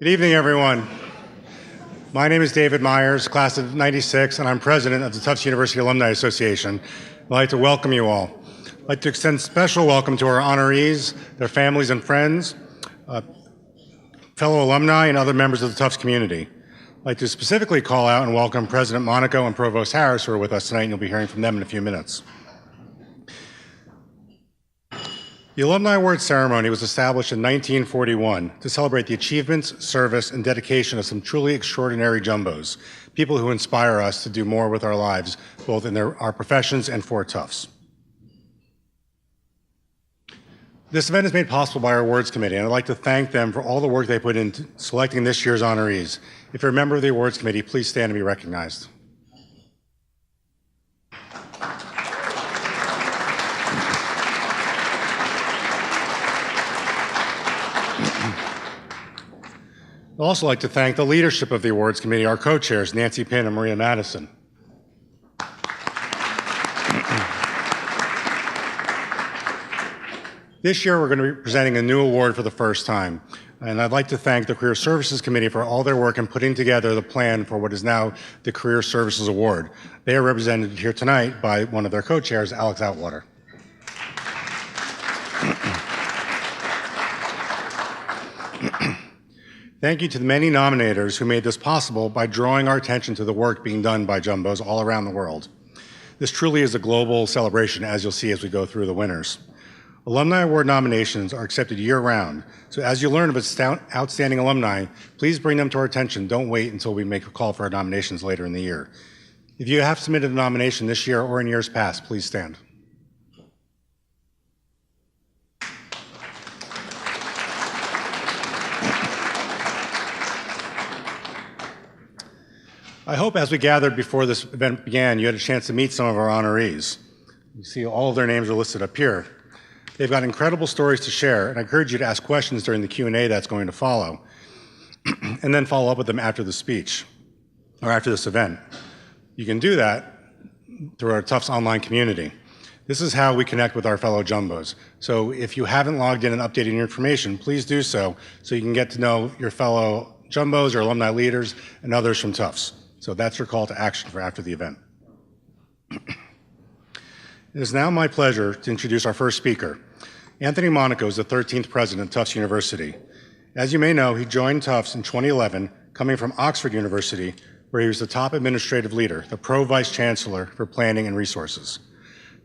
Good evening, everyone. My name is David Myers, class of '96, and I'm president of the Tufts University Alumni Association. I'd like to welcome you all. I'd like to extend special welcome to our honorees, their families and friends, fellow alumni, and other members of the Tufts community. I'd like to specifically call out and welcome President Monaco and Provost Harris, who are with us tonight, and you'll be hearing from them in a few minutes. The Alumni Award ceremony was established in 1941 to celebrate the achievements, service, and dedication of some truly extraordinary jumbos, people who inspire us to do more with our lives, both in our professions and for Tufts. This event is made possible by our awards committee, and I'd like to thank them for all the work they put into selecting this year's honorees. If you're a member of the awards committee, please stand and be recognized. I'd also like to thank the leadership of the awards committee, our co-chairs, Nancy Pinn and Maria Madison. This year, we're going to be presenting a new award for the first time. And I'd like to thank the Career Services Committee for all their work in putting together the plan for what is now the Career Services Award. They are represented here tonight by one of their co-chairs, Alex Outwater. Thank you to the many nominators who made this possible by drawing our attention to the work being done by jumbos all around the world. This truly is a global celebration, as you'll see as we go through the winners. Alumni Award nominations are accepted year-round, so as you learn of outstanding alumni, please bring them to our attention. Don't wait until we make a call for our nominations later in the year. If you have submitted a nomination this year or in years past, please stand. I hope as we gathered before this event began, you had a chance to meet some of our honorees. You see all of their names are listed up here. They've got incredible stories to share, and I encourage you to ask questions during the Q&A that's going to follow, and then follow up with them after the speech, or after this event. You can do that through our Tufts online community. This is how we connect with our fellow jumbos. So if you haven't logged in and updated your information, please do so you can get to know your fellow jumbos, your alumni leaders, and others from Tufts. So that's your call to action for after the event. It is now my pleasure to introduce our first speaker. Anthony Monaco is the 13th president of Tufts University. As you may know, he joined Tufts in 2011, coming from Oxford University, where he was the top administrative leader, the pro-vice chancellor for planning and resources.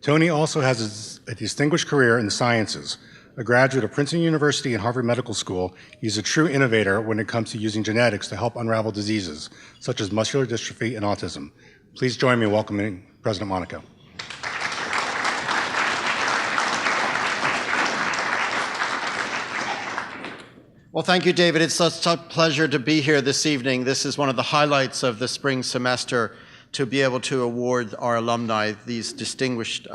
Tony also has a distinguished career in the sciences. A graduate of Princeton University and Harvard Medical School, he's a true innovator when it comes to using genetics to help unravel diseases, such as muscular dystrophy and autism. Please join me in welcoming President Monaco. Well, thank you, David. It's such a pleasure to be here this evening. This is one of the highlights of the spring semester, to be able to award our alumni, these distinguished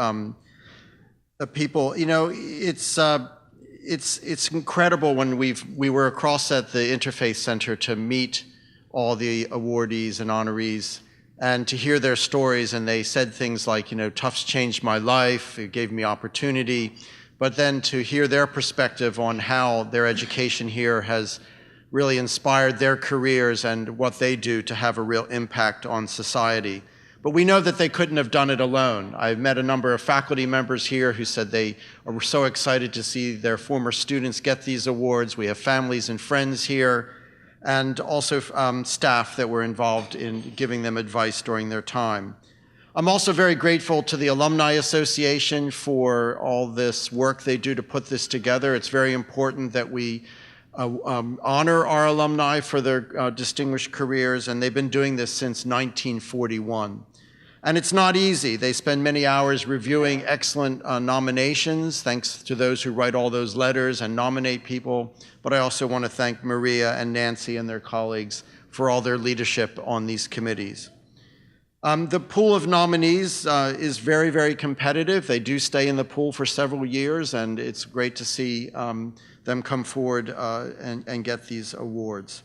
people. You know, it's incredible when we were across at the Interfaith Center to meet all the awardees and honorees and to hear their stories. And they said things like, you know, Tufts changed my life, it gave me opportunity. But then to hear their perspective on how their education here has really inspired their careers and what they do to have a real impact on society. But we know that they couldn't have done it alone. I've met a number of faculty members here who said they were so excited to see their former students get these awards. We have families and friends here, and also staff that were involved in giving them advice during their time. I'm also very grateful to the Alumni Association for all this work they do to put this together. It's very important that we honor our alumni for their distinguished careers, and they've been doing this since 1941. And it's not easy. They spend many hours reviewing excellent nominations, thanks to those who write all those letters and nominate people. But I also want to thank Maria and Nancy and their colleagues for all their leadership on these committees. The pool of nominees is very, very competitive. They do stay in the pool for several years, and it's great to see them come forward and get these awards.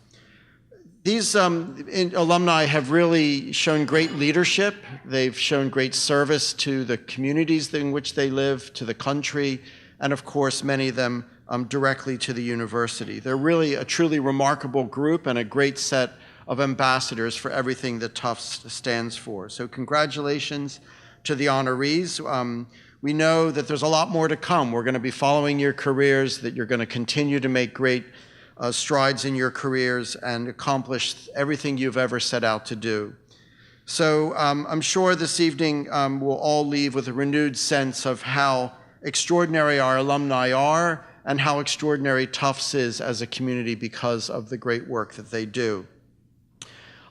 These alumni have really shown great leadership. They've shown great service to the communities in which they live, to the country, and of course, many of them directly to the university. They're really a truly remarkable group and a great set of ambassadors for everything that Tufts stands for. So congratulations to the honorees. We know that there's a lot more to come. We're going to be following your careers, that you're going to continue to make great strides in your careers and accomplish everything you've ever set out to do. So I'm sure this evening we'll all leave with a renewed sense of how extraordinary our alumni are and how extraordinary Tufts is as a community because of the great work that they do.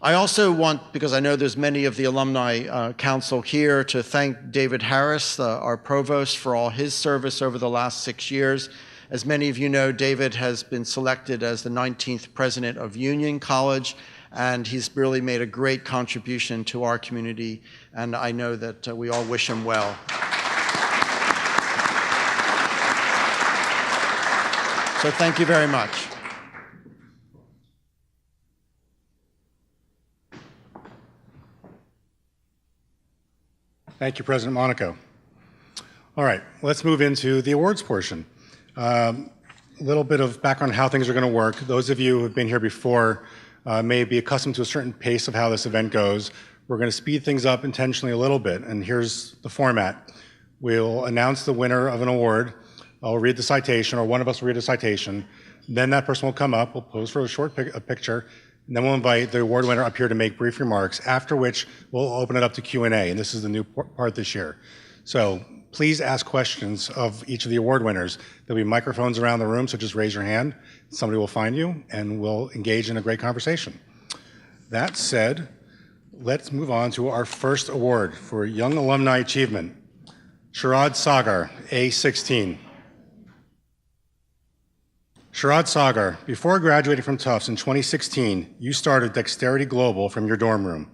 I also want, because I know there's many of the Alumni Council here, to thank David Harris, our provost, for all his service over the last 6 years. As many of you know, David has been selected as the 19th president of Union College, and he's really made a great contribution to our community, and I know that we all wish him well. So thank you very much. Thank you, President Monaco. All right, let's move into the awards portion. A little bit of background on how things are going to work. Those of you who have been here before may be accustomed to a certain pace of how this event goes. We're going to speed things up intentionally a little bit, and here's the format. We'll announce the winner of an award. I'll read the citation, or one of us will read a citation. Then that person will come up, we'll pose for a short picture, and then we'll invite the award winner up here to make brief remarks, after which we'll open it up to Q&A, and this is the new part this year. So please ask questions of each of the award winners. There'll be microphones around the room, so just raise your hand. Somebody will find you, and we'll engage in a great conversation. That said, let's move on to our first award for Young Alumni Achievement. Sharad Sagar, A16. Sharad Sagar, before graduating from Tufts in 2016, you started Dexterity Global from your dorm room.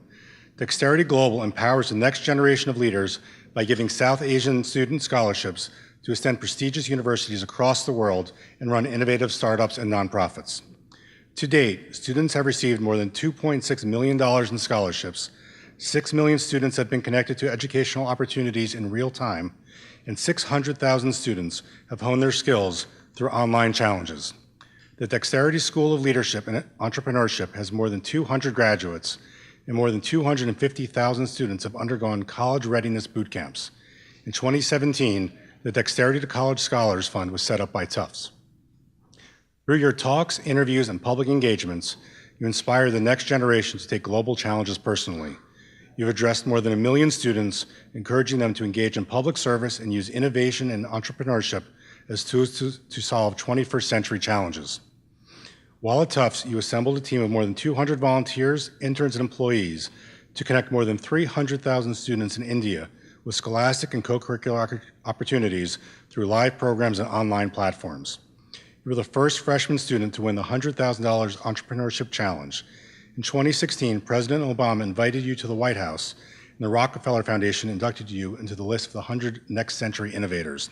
Dexterity Global empowers the next generation of leaders by giving South Asian student scholarships to attend prestigious universities across the world and run innovative startups and nonprofits. To date, students have received more than $2.6 million in scholarships, 6 million students have been connected to educational opportunities in real time, and 600,000 students have honed their skills through online challenges. The Dexterity School of Leadership and Entrepreneurship has more than 200 graduates, and more than 250,000 students have undergone college readiness boot camps. In 2017, the Dexterity to College Scholars Fund was set up by Tufts. Through your talks, interviews, and public engagements, you inspire the next generation to take global challenges personally. You've addressed more than 1 million students, encouraging them to engage in public service and use innovation and entrepreneurship as tools to solve 21st century challenges. While at Tufts, you assembled a team of more than 200 volunteers, interns, and employees to connect more than 300,000 students in India with scholastic and co-curricular opportunities through live programs and online platforms. You were the first freshman student to win the $100,000 Entrepreneurship Challenge. In 2016, President Obama invited you to the White House, and the Rockefeller Foundation inducted you into the list of the 100 Next Century Innovators.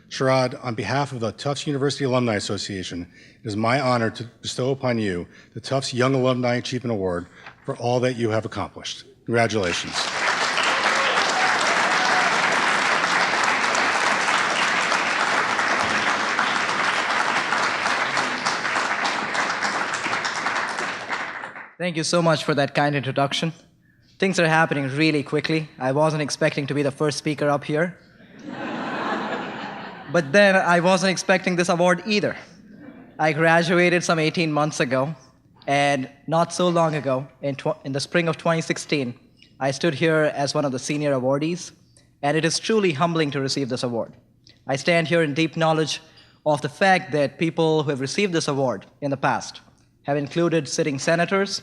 Sharad, on behalf of the Tufts University Alumni Association, it is my honor to bestow upon you the Tufts Young Alumni Achievement Award for all that you have accomplished. Congratulations. Thank you so much for that kind introduction. Things are happening really quickly. I wasn't expecting to be the first speaker up here. But then I wasn't expecting this award either. I graduated some 18 months ago, and not so long ago, in the spring of 2016, I stood here as one of the senior awardees, and it is truly humbling to receive this award. I stand here in deep knowledge of the fact that people who have received this award in the past have included sitting senators,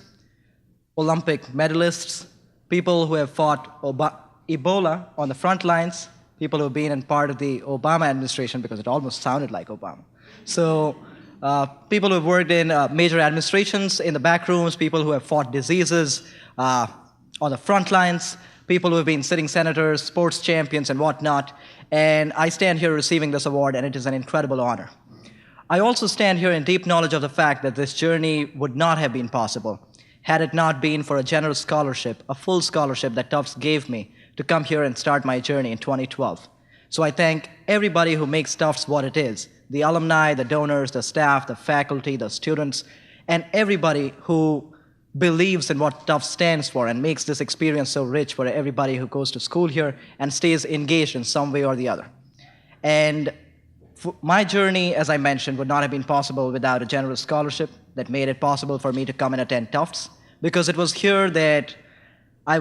Olympic medalists, people who have fought Ebola on the front lines, people who have been in part of the Obama administration, because it almost sounded like Obama. So people who have worked in major administrations in the back rooms, people who have fought diseases on the front lines, people who have been sitting senators, sports champions, and whatnot. And I stand here receiving this award, and it is an incredible honor. I also stand here in deep knowledge of the fact that this journey would not have been possible had it not been for a generous scholarship, a full scholarship that Tufts gave me to come here and start my journey in 2012. So I thank everybody who makes Tufts what it is, the alumni, the donors, the staff, the faculty, the students, and everybody who believes in what Tufts stands for and makes this experience so rich for everybody who goes to school here and stays engaged in some way or the other. And my journey, as I mentioned, would not have been possible without a generous scholarship that made it possible for me to come and attend Tufts, because it was here that I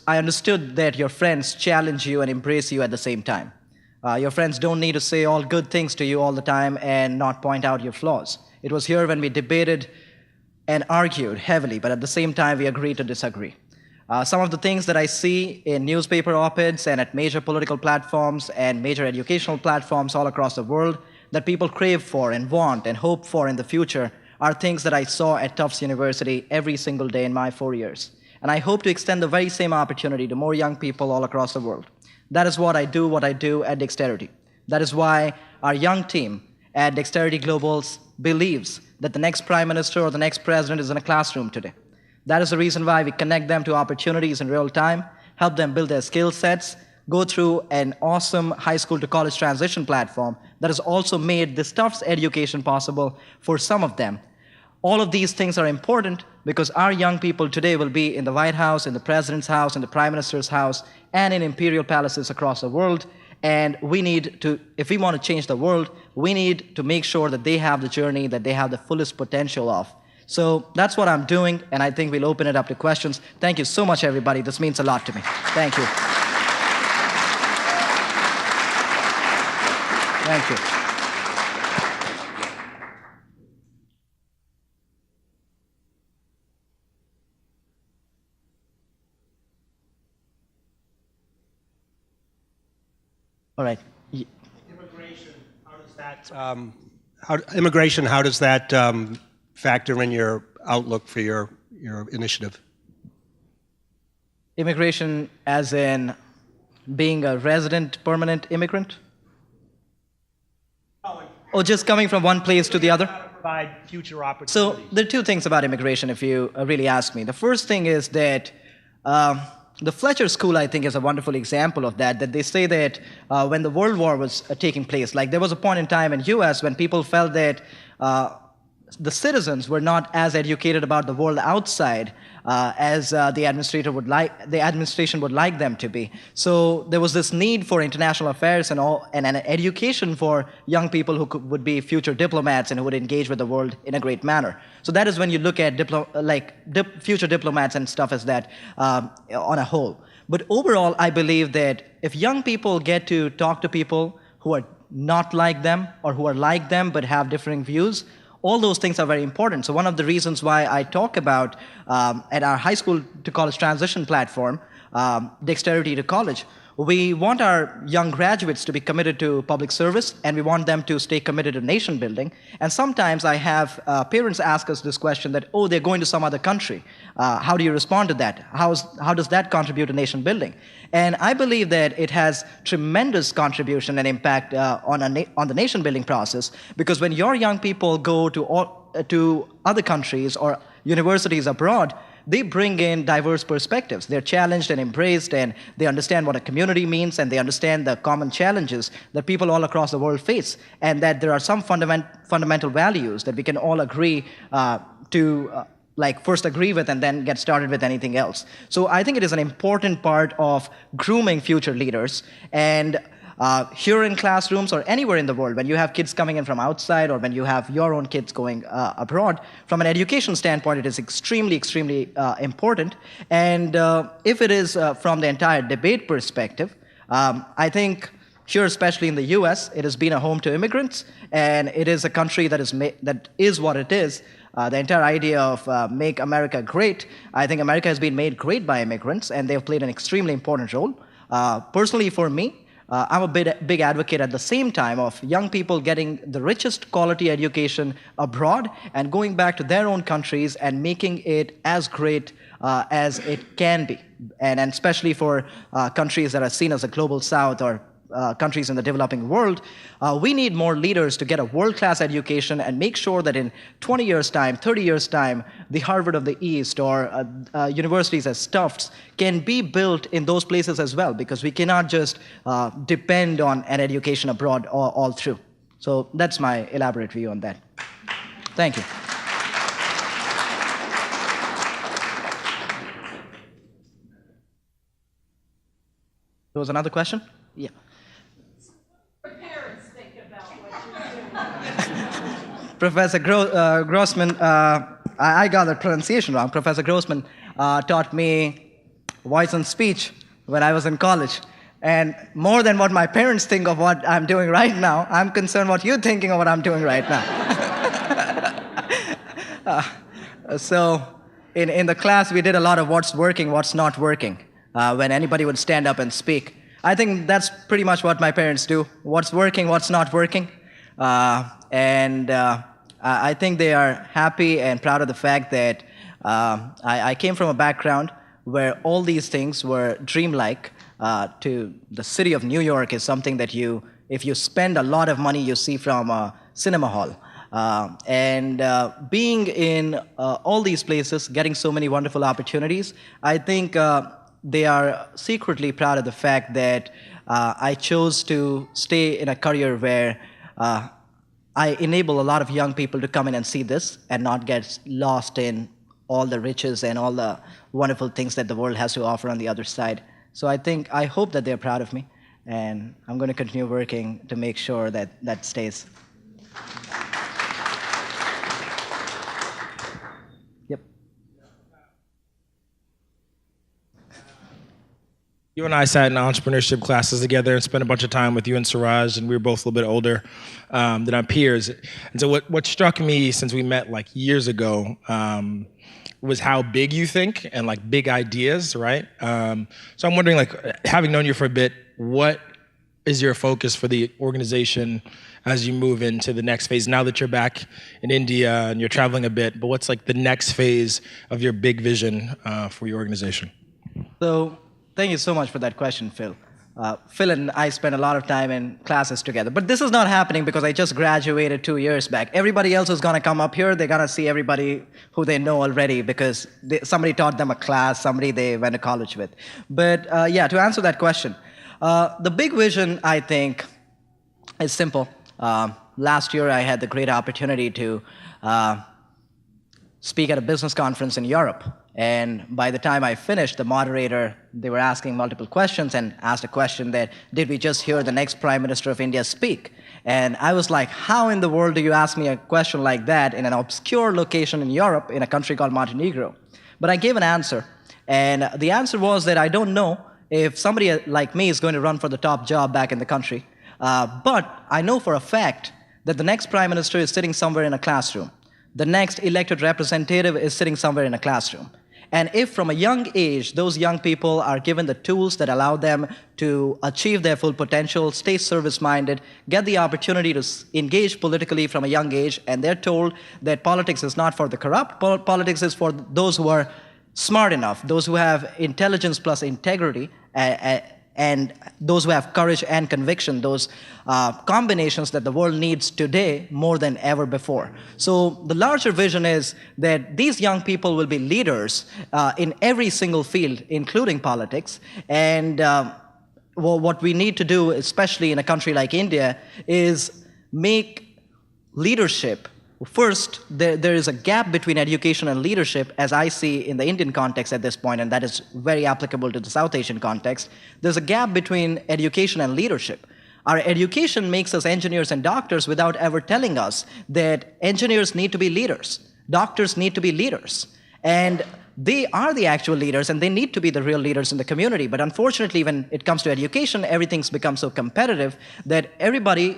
understood that your friends challenge you and embrace you at the same time. Your friends don't need to say all good things to you all the time and not point out your flaws. It was here when we debated and argued heavily, but at the same time we agreed to disagree. Some of the things that I see in newspaper op-eds and at major political platforms and major educational platforms all across the world that people crave for and want and hope for in the future are things that I saw at Tufts University every single day in my 4 years. And I hope to extend the very same opportunity to more young people all across the world. That is what I do at Dexterity. That is why our young team at Dexterity Globals believes that the next prime minister or the next president is in a classroom today. That is the reason why we connect them to opportunities in real time, help them build their skill sets, go through an awesome high school to college transition platform that has also made this Tufts education possible for some of them. All of these things are important because our young people today will be in the White House, in the President's house, in the Prime Minister's house, and in imperial palaces across the world. And we need to, if we want to change the world, we need to make sure that they have the journey, that they have the fullest potential of. So that's what I'm doing, and I think we'll open it up to questions. Thank you so much, everybody. This means a lot to me. Thank you. Thank you. All right. Immigration, how does that factor in your outlook for your initiative? Immigration as in being a resident permanent immigrant? Or just coming from one place to the other? Provide future opportunities. So there are two things about immigration, if you really ask me. The first thing is that the Fletcher School, I think, is a wonderful example of that they say that when the World War was taking place, like there was a point in time in US when people felt that the citizens were not as educated about the world outside as the administration would like them to be. So there was this need for international affairs and an education for young people who would be future diplomats and who would engage with the world in a great manner. So that is when you look at future diplomats and stuff as that on a whole. But overall, I believe that if young people get to talk to people who are not like them or who are like them but have differing views, all those things are very important. So one of the reasons why I talk about at our high school to college transition platform, Dexterity to College, we want our young graduates to be committed to public service, and we want them to stay committed to nation building. And sometimes I have parents ask us this question that, oh, they're going to some other country. How do you respond to that? How does that contribute to nation building? And I believe that it has tremendous contribution and impact on the nation building process, because when your young people go to other countries or universities abroad, they bring in diverse perspectives. They're challenged and embraced, and they understand what a community means, and they understand the common challenges that people all across the world face, and that there are some fundamental values that we can all agree to first agree with and then get started with anything else. So I think it is an important part of grooming future leaders. And here in classrooms or anywhere in the world, when you have kids coming in from outside or when you have your own kids going abroad, from an education standpoint, it is extremely, extremely important. And if it is from the entire debate perspective, I think here, especially in the US, it has been a home to immigrants, and it is a country that is what it is. The entire idea of make America great, I think America has been made great by immigrants, and they have played an extremely important role. Personally, for me, I'm a big advocate at the same time of young people getting the richest quality education abroad and going back to their own countries and making it as great as it can be. And especially for countries that are seen as a global south or countries in the developing world, we need more leaders to get a world-class education and make sure that in 20 years' time, 30 years' time, the Harvard of the East or universities as Tufts can be built in those places as well, because we cannot just depend on an education abroad all through. So that's my elaborate view on that. Thank you. There was another question? Yeah. What parents think about what you're doing? Professor Grossman, I got the pronunciation wrong. Professor Grossman taught me voice and speech when I was in college. And more than what my parents think of what I'm doing right now, I'm concerned what you're thinking of what I'm doing right now. So in the class, we did a lot of what's working, what's not working. When anybody would stand up and speak. I think that's pretty much what my parents do. What's working, what's not working. I think they are happy and proud of the fact that I came from a background where all these things were dreamlike. To the city of New York is something that if you spend a lot of money, you see from a cinema hall. Being in all these places, getting so many wonderful opportunities, I think they are secretly proud of the fact that I chose to stay in a career where I enable a lot of young people to come in and see this and not get lost in all the riches and all the wonderful things that the world has to offer on the other side. So I hope that they're proud of me, and I'm going to continue working to make sure that that stays. Yep. You and I sat in entrepreneurship classes together and spent a bunch of time with you and Sharad, and we were both a little bit older than our peers. And so what struck me since we met like years ago was how big you think and like big ideas, right? So I'm wondering, like, having known you for a bit, what is your focus for the organization as you move into the next phase? Now that you're back in India and you're traveling a bit, but what's like the next phase of your big vision for your organization? So thank you so much for that question, Phil. Phil and I spent a lot of time in classes together. But this is not happening because I just graduated 2 years back. Everybody else who's going to come up here, they're going to see everybody who they know already because somebody taught them a class, somebody they went to college with. But yeah, to answer that question, the big vision, I think, is simple. Last year, I had the great opportunity to speak at a business conference in Europe. And by the time I finished, the moderator, they were asking multiple questions and asked a question that, did we just hear the next Prime Minister of India speak? And I was like, how in the world do you ask me a question like that in an obscure location in Europe, in a country called Montenegro? But I gave an answer. And the answer was that I don't know if somebody like me is going to run for the top job back in the country. But I know for a fact that the next Prime Minister is sitting somewhere in a classroom. The next elected representative is sitting somewhere in a classroom. And if from a young age, those young people are given the tools that allow them to achieve their full potential, stay service-minded, get the opportunity to engage politically from a young age, and they're told that politics is not for the corrupt, politics is for those who are smart enough, those who have intelligence plus integrity, and those who have courage and conviction, those combinations that the world needs today more than ever before. So the larger vision is that these young people will be leaders in every single field, including politics. And what we need to do, especially in a country like India, is make leadership. First, there is a gap between education and leadership, as I see in the Indian context at this point, and that is very applicable to the South Asian context. There's a gap between education and leadership. Our education makes us engineers and doctors without ever telling us that engineers need to be leaders, doctors need to be leaders. And they are the actual leaders, and they need to be the real leaders in the community. But unfortunately, when it comes to education, everything's become so competitive that everybody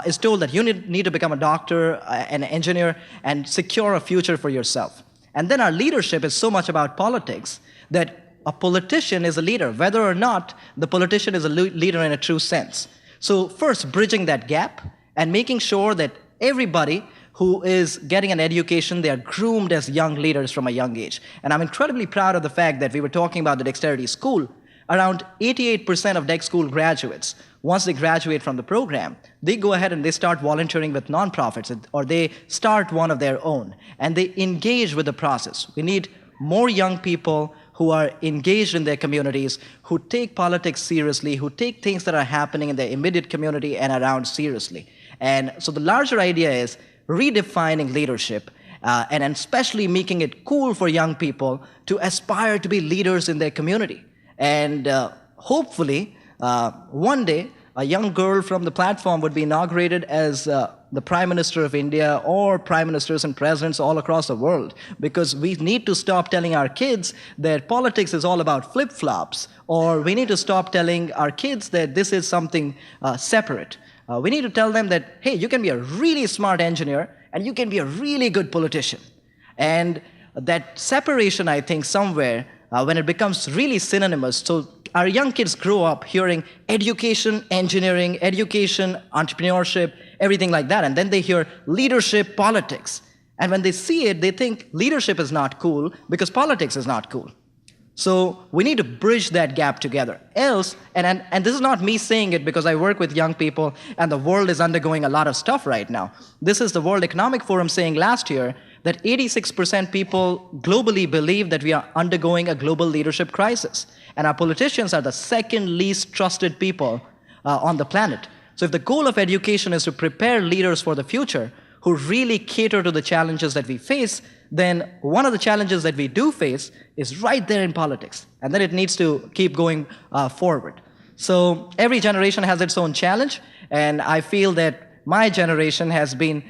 is told that you need to become a doctor, an engineer, and secure a future for yourself. And then our leadership is so much about politics that a politician is a leader, whether or not the politician is a leader in a true sense. So first, bridging that gap and making sure that everybody who is getting an education, they are groomed as young leaders from a young age. And I'm incredibly proud of the fact that we were talking about the Dexterity School. Around 88% of DEC school graduates once they graduate from the program, they go ahead and they start volunteering with nonprofits, or they start one of their own, and they engage with the process. We need more young people who are engaged in their communities, who take politics seriously, who take things that are happening in their immediate community and around seriously. And so the larger idea is redefining leadership, and especially making it cool for young people to aspire to be leaders in their community. And hopefully, one day, a young girl from the platform would be inaugurated as the Prime Minister of India, or Prime Ministers and Presidents all across the world, because we need to stop telling our kids that politics is all about flip-flops, or we need to stop telling our kids that this is something separate. We need to tell them that, hey, you can be a really smart engineer, and you can be a really good politician. And that separation, I think, somewhere, when it becomes really synonymous, so our young kids grow up hearing education, engineering, education, entrepreneurship, everything like that, and then they hear leadership, politics. And when they see it, they think leadership is not cool because politics is not cool. So we need to bridge that gap together. Else, and this is not me saying it because I work with young people and the world is undergoing a lot of stuff right now. This is the World Economic Forum saying last year that 86% people globally believe that we are undergoing a global leadership crisis. And our politicians are the second least trusted people on the planet. So if the goal of education is to prepare leaders for the future who really cater to the challenges that we face, then one of the challenges that we do face is right there in politics. And then it needs to keep going forward. So every generation has its own challenge, and I feel that my generation has been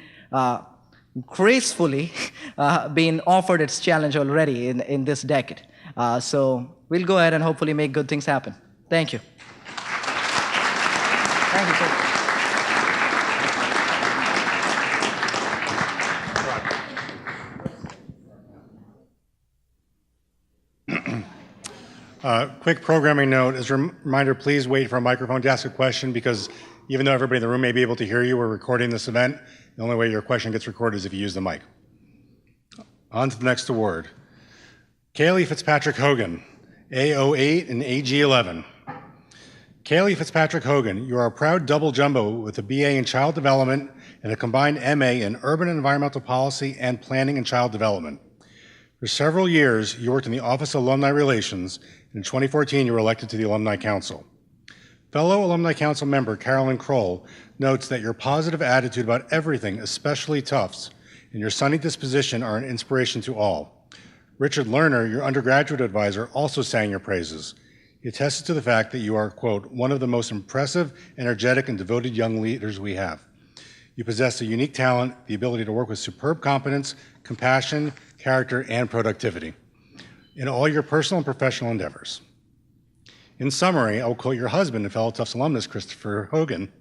gracefully been offered its challenge already in this decade. So we'll go ahead and hopefully make good things happen. Thank you. Thank you, sir. Quick programming note, as a reminder, please wait for a microphone to ask a question, because even though everybody in the room may be able to hear you, we're recording this event. The only way your question gets recorded is if you use the mic. On to the next award. Kaleigh Fitzpatrick Hogan, A08 and AG11. Kaleigh Fitzpatrick Hogan, you are a proud double jumbo with a BA in Child Development and a combined MA in Urban and Environmental Policy and Planning and Child Development. For several years, you worked in the Office of Alumni Relations, and in 2014, you were elected to the Alumni Council. Fellow Alumni Council member Carolyn Kroll notes that your positive attitude about everything, especially Tufts, and your sunny disposition are an inspiration to all. Richard Lerner, your undergraduate advisor, also sang your praises. He attested to the fact that you are, quote, one of the most impressive, energetic, and devoted young leaders we have. You possess a unique talent, the ability to work with superb competence, compassion, character, and productivity in all your personal and professional endeavors. In summary, I will quote your husband and fellow Tufts alumnus, Christopher Hogan.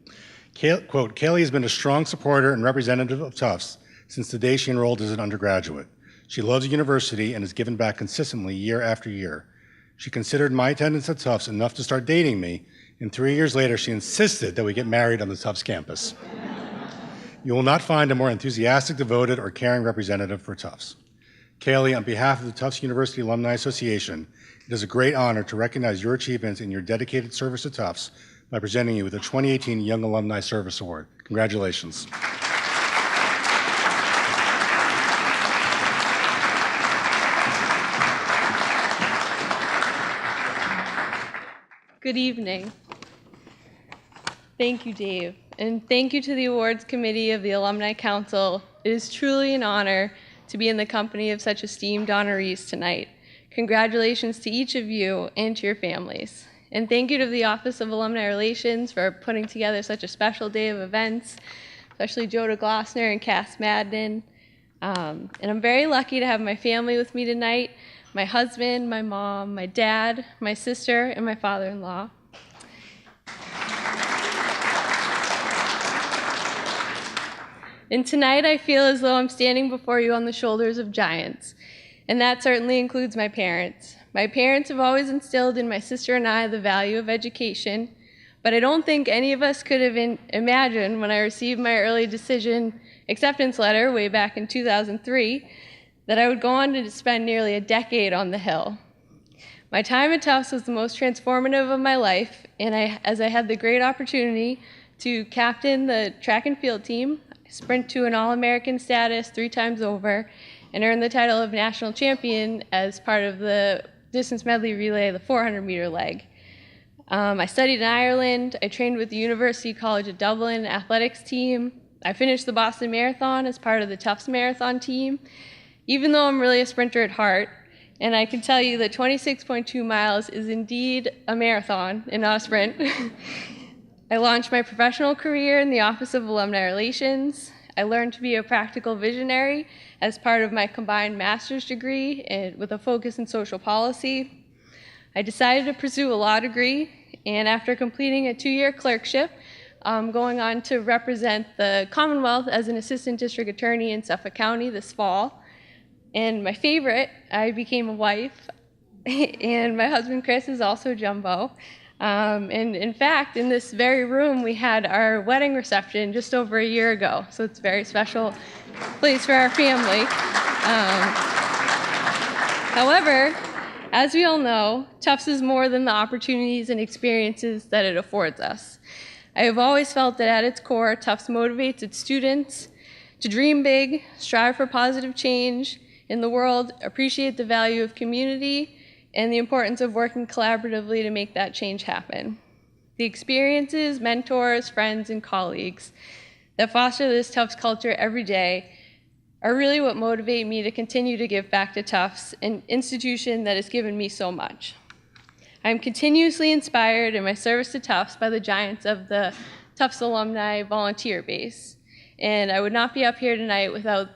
Quote, Kaleigh has been a strong supporter and representative of Tufts since the day she enrolled as an undergraduate. She loves the university and has given back consistently year after year. She considered my attendance at Tufts enough to start dating me, and 3 years later, she insisted that we get married on the Tufts campus. You will not find a more enthusiastic, devoted, or caring representative for Tufts. Kaleigh, on behalf of the Tufts University Alumni Association, it is a great honor to recognize your achievements in your dedicated service to Tufts by presenting you with the 2018 Young Alumni Service Award. Congratulations. Good evening. Thank you, Dave. And thank you to the awards committee of the Alumni Council. It is truly an honor to be in the company of such esteemed honorees tonight. Congratulations to each of you and to your families. And thank you to the Office of Alumni Relations for putting together such a special day of events, especially Joda Glossner and Cass Madden. And I'm very lucky to have my family with me tonight, my husband, my mom, my dad, my sister, and my father-in-law. And tonight I feel as though I'm standing before you on the shoulders of giants. And that certainly includes my parents. My parents have always instilled in my sister and I the value of education, but I don't think any of us could have imagined when I received my early decision acceptance letter way back in 2003 that I would go on to spend nearly a decade on the Hill. My time at Tufts was the most transformative of my life, and as I had the great opportunity to captain the track and field team, sprint to an All-American status 3 times over, and earn the title of national champion as part of the distance medley relay, the 400-meter leg. I studied in Ireland. I trained with the University College of Dublin athletics team. I finished the Boston Marathon as part of the Tufts Marathon team, even though I'm really a sprinter at heart. And I can tell you that 26.2 miles is indeed a marathon and not a sprint. I launched my professional career in the Office of Alumni Relations. I learned to be a practical visionary as part of my combined master's degree with a focus in social policy. I decided to pursue a law degree, and after completing a 2-year clerkship, I'm going on to represent the Commonwealth as an assistant district attorney in Suffolk County this fall. And my favorite, I became a wife, and my husband Chris is also jumbo. And in fact, in this very room, we had our wedding reception just over a year ago. So it's a very special place for our family. However, as we all know, Tufts is more than the opportunities and experiences that it affords us. I have always felt that at its core, Tufts motivates its students to dream big, strive for positive change in the world, appreciate the value of community, and the importance of working collaboratively to make that change happen. The experiences, mentors, friends, and colleagues that foster this Tufts culture every day are really what motivate me to continue to give back to Tufts, an institution that has given me so much. I'm continuously inspired in my service to Tufts by the giants of the Tufts alumni volunteer base, and I would not be up here tonight without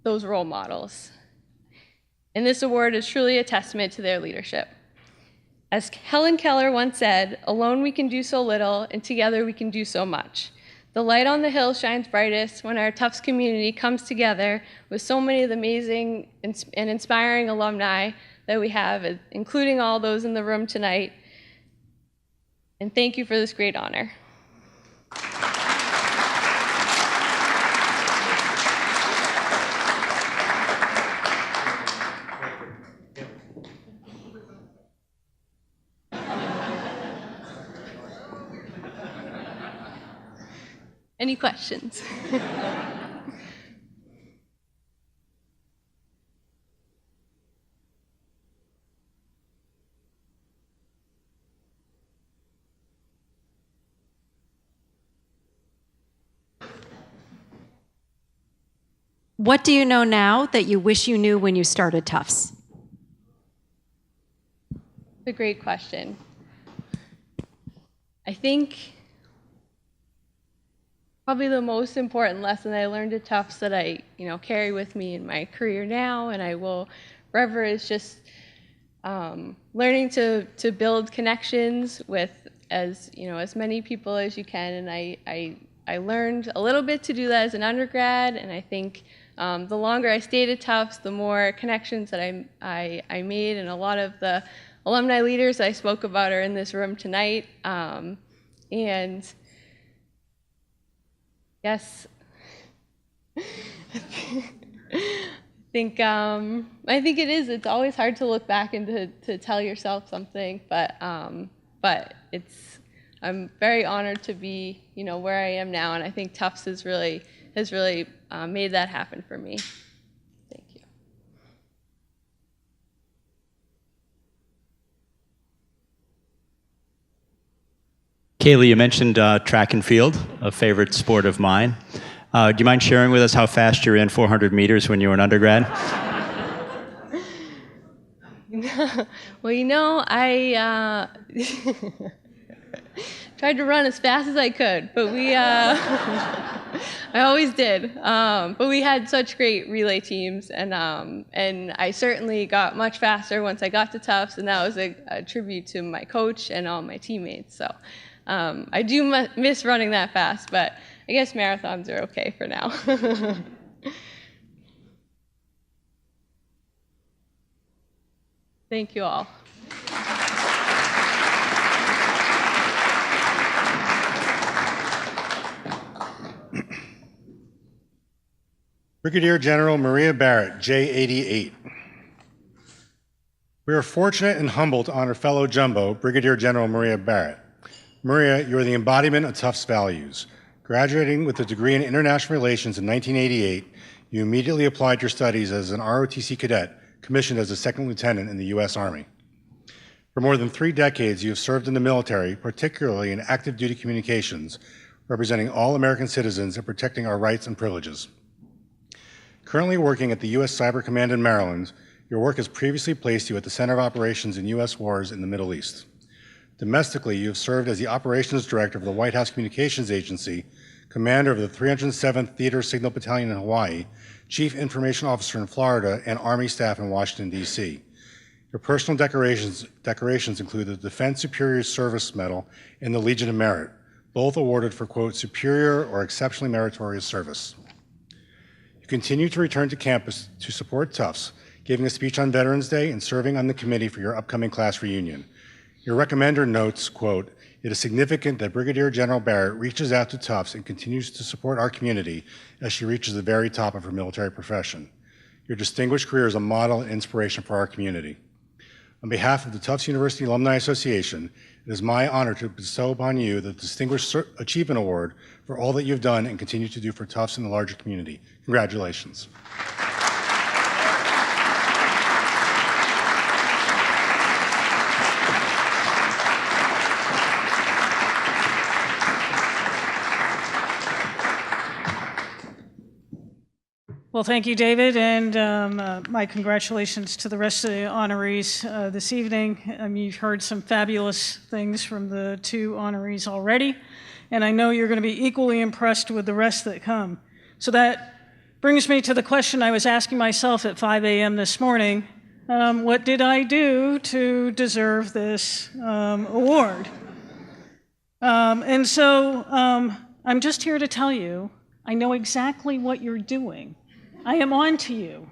those role models. And this award is truly a testament to their leadership. As Helen Keller once said, "Alone we can do so little, and together we can do so much." The light on the hill shines brightest when our Tufts community comes together with so many of the amazing and inspiring alumni that we have, including all those in the room tonight. And thank you for this great honor. Any questions? What do you know now that you wish you knew when you started Tufts? A great question. I think probably the most important lesson I learned at Tufts that I carry with me in my career now and I will forever is just learning to build connections with as many people as you can. And I learned a little bit to do that as an undergrad, and I think the longer I stayed at Tufts, the more connections that I made, and a lot of the alumni leaders that I spoke about are in this room tonight. And yes, I think it is. It's always hard to look back and to tell yourself something, but I'm very honored to be where I am now, and I think Tufts has really made that happen for me. Thank you. Kaleigh, you mentioned track and field, a favorite sport of mine. Do you mind sharing with us how fast you ran 400 meters when you were an undergrad? Well, I tried to run as fast as I could, but I always did. But we had such great relay teams, and I certainly got much faster once I got to Tufts, and that was a tribute to my coach and all my teammates. So I do miss running that fast, but I guess marathons are okay for now. Thank you all. Brigadier General Maria Barrett, J88. We are fortunate and humbled to honor fellow Jumbo, Brigadier General Maria Barrett. Maria, you are the embodiment of Tufts values. Graduating with a degree in international relations in 1988, you immediately applied your studies as an ROTC cadet, commissioned as a second lieutenant in the U.S. Army. For more than 3 decades, you have served in the military, particularly in active duty communications, representing all American citizens and protecting our rights and privileges. Currently working at the U.S. Cyber Command in Maryland, your work has previously placed you at the Center of Operations in U.S. wars in the Middle East. Domestically, you have served as the Operations Director of the White House Communications Agency, Commander of the 307th Theater Signal Battalion in Hawaii, Chief Information Officer in Florida, and Army staff in Washington, D.C. Your personal decorations include the Defense Superior Service Medal and the Legion of Merit, both awarded for, quote, superior or exceptionally meritorious service. You continue to return to campus to support Tufts, giving a speech on Veterans Day and serving on the committee for your upcoming class reunion. Your recommender notes, quote, it is significant that Brigadier General Barrett reaches out to Tufts and continues to support our community as she reaches the very top of her military profession. Your distinguished career is a model and inspiration for our community. On behalf of the Tufts University Alumni Association, it is my honor to bestow upon you the Distinguished Achievement Award for all that you've done and continue to do for Tufts and the larger community. Congratulations. Well, thank you, David, and my congratulations to the rest of the honorees this evening. You've heard some fabulous things from the 2 honorees already, and I know you're going to be equally impressed with the rest that come. So that brings me to the question I was asking myself at 5 a.m. this morning. What did I do to deserve this award? And so I'm just here to tell you, I know exactly what you're doing. I am on to you.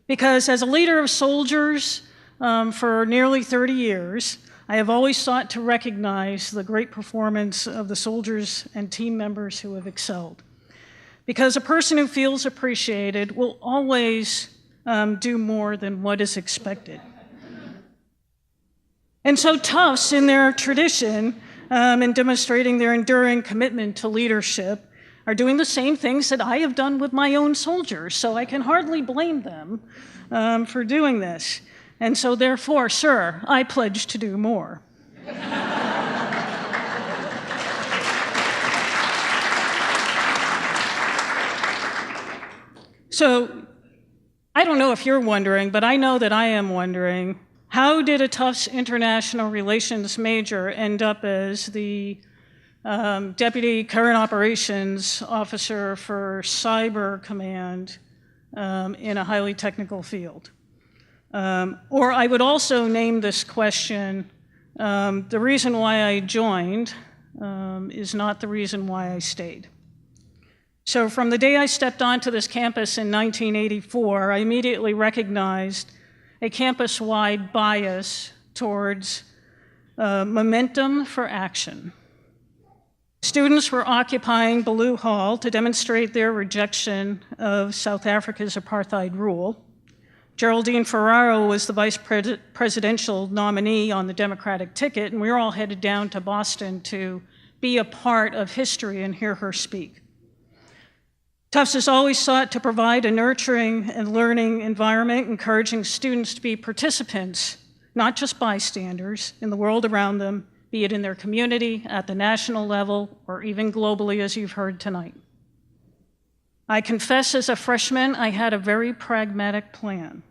Because as a leader of soldiers for nearly 30 years, I have always sought to recognize the great performance of the soldiers and team members who have excelled. Because a person who feels appreciated will always do more than what is expected. And so Tufts, in their tradition and demonstrating their enduring commitment to leadership, are doing the same things that I have done with my own soldiers, so I can hardly blame them for doing this. And so therefore, sir, I pledge to do more. So I don't know if you're wondering, but I know that I am wondering, how did a Tufts International Relations major end up as the Deputy Current Operations Officer for Cyber Command in a highly technical field? Or I would also name this question, the reason why I joined is not the reason why I stayed. So from the day I stepped onto this campus in 1984, I immediately recognized a campus-wide bias towards momentum for action. Students were occupying Ballou Hall to demonstrate their rejection of South Africa's apartheid rule. Geraldine Ferraro was the vice presidential nominee on the Democratic ticket, and we were all headed down to Boston to be a part of history and hear her speak. Tufts has always sought to provide a nurturing and learning environment, encouraging students to be participants, not just bystanders, in the world around them, be it in their community, at the national level, or even globally, as you've heard tonight. I confess, as a freshman, I had a very pragmatic plan.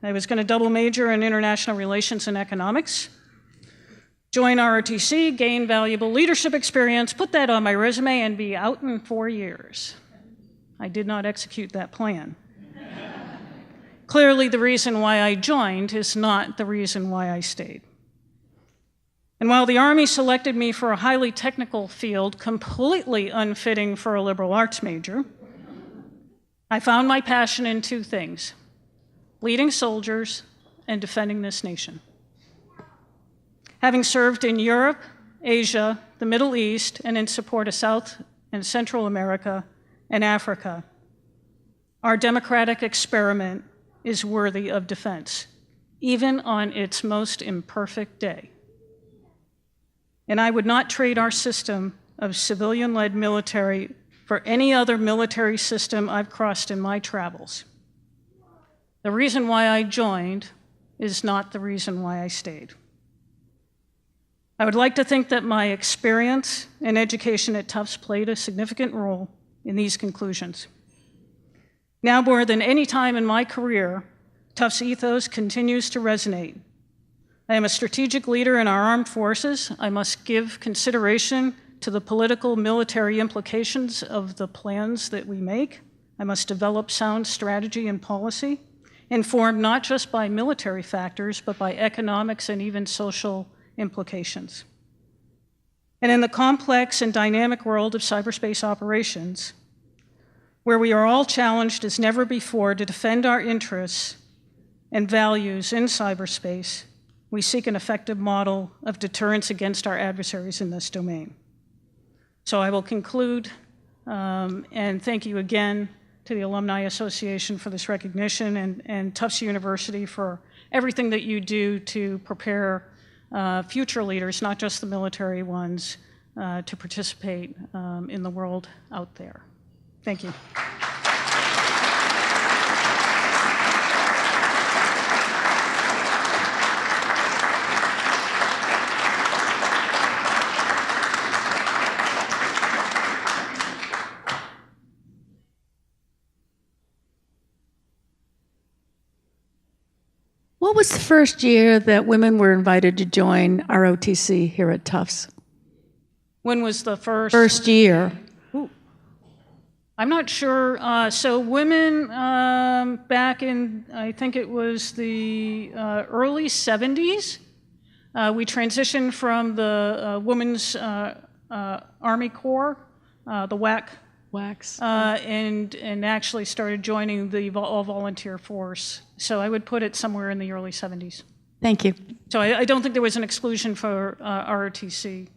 I was going to double major in international relations and economics, join ROTC, gain valuable leadership experience, put that on my resume, and be out in 4 years. I did not execute that plan. Clearly, the reason why I joined is not the reason why I stayed. And while the Army selected me for a highly technical field, completely unfitting for a liberal arts major, I found my passion in 2 things: leading soldiers and defending this nation. Having served in Europe, Asia, the Middle East, and in support of South and Central America and Africa, our democratic experiment is worthy of defense. even on its most imperfect day. And I would not trade our system of civilian-led military for any other military system I've crossed in my travels. The reason why I joined is not the reason why I stayed. I would like to think that my experience and education at Tufts played a significant role in these conclusions. Now more than any time in my career, Tufts ethos continues to resonate. I am a strategic leader in our armed forces. I must give consideration to the political military implications of the plans that we make. I must develop sound strategy and policy, informed not just by military factors, but by economics and even social implications. And in the complex and dynamic world of cyberspace operations, where we are all challenged as never before to defend our interests and values in cyberspace, we seek an effective model of deterrence against our adversaries in this domain. So I will conclude and thank you again to the Alumni Association for this recognition and Tufts University for everything that you do to prepare future leaders, not just the military ones, to participate in the world out there. Thank you. What was the first year that women were invited to join ROTC here at Tufts? When was the first year? Ooh. I'm not sure. So women back in, I think it was the early 70s, we transitioned from the Women's Army Corps, the WACs, and actually started joining the all-volunteer force. So I would put it somewhere in the early 70s. Thank you. So I don't think there was an exclusion for ROTC.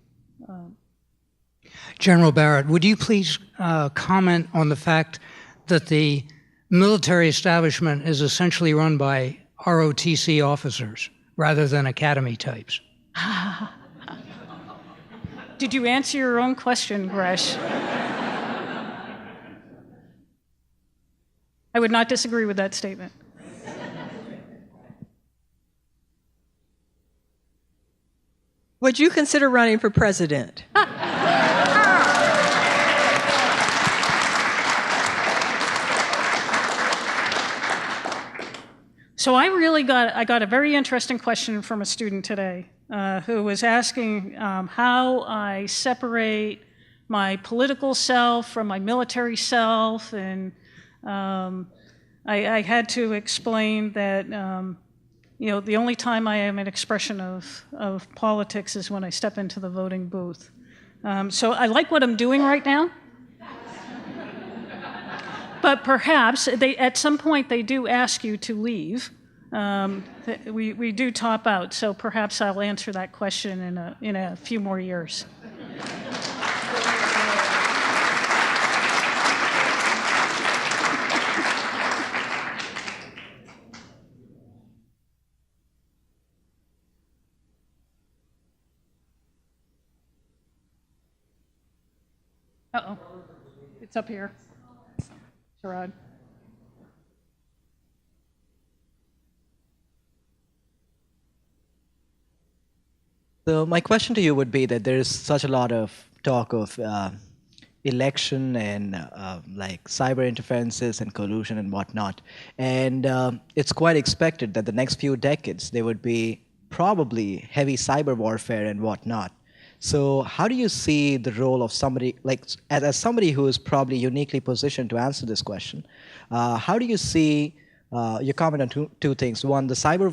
General Barrett, would you please comment on the fact that the military establishment is essentially run by ROTC officers rather than academy types? Did you answer your own question, Gresh? I would not disagree with that statement. Would you consider running for president? So I got a very interesting question from a student today who was asking how I separate my political self from my military self, and I had to explain that the only time I am an expression of politics is when I step into the voting booth. So I like what I'm doing right now. But perhaps at some point they do ask you to leave. We do top out, so perhaps I'll answer that question in a few more years. Uh-oh, it's up here. Sharad. So my question to you would be that there is such a lot of talk of election and like cyber interferences and collusion and whatnot. And it's quite expected that the next few decades there would be probably heavy cyber warfare and whatnot. So how do you see the role of somebody, like as somebody who is probably uniquely positioned to answer this question, how do you see your comment on two things? One, the cyber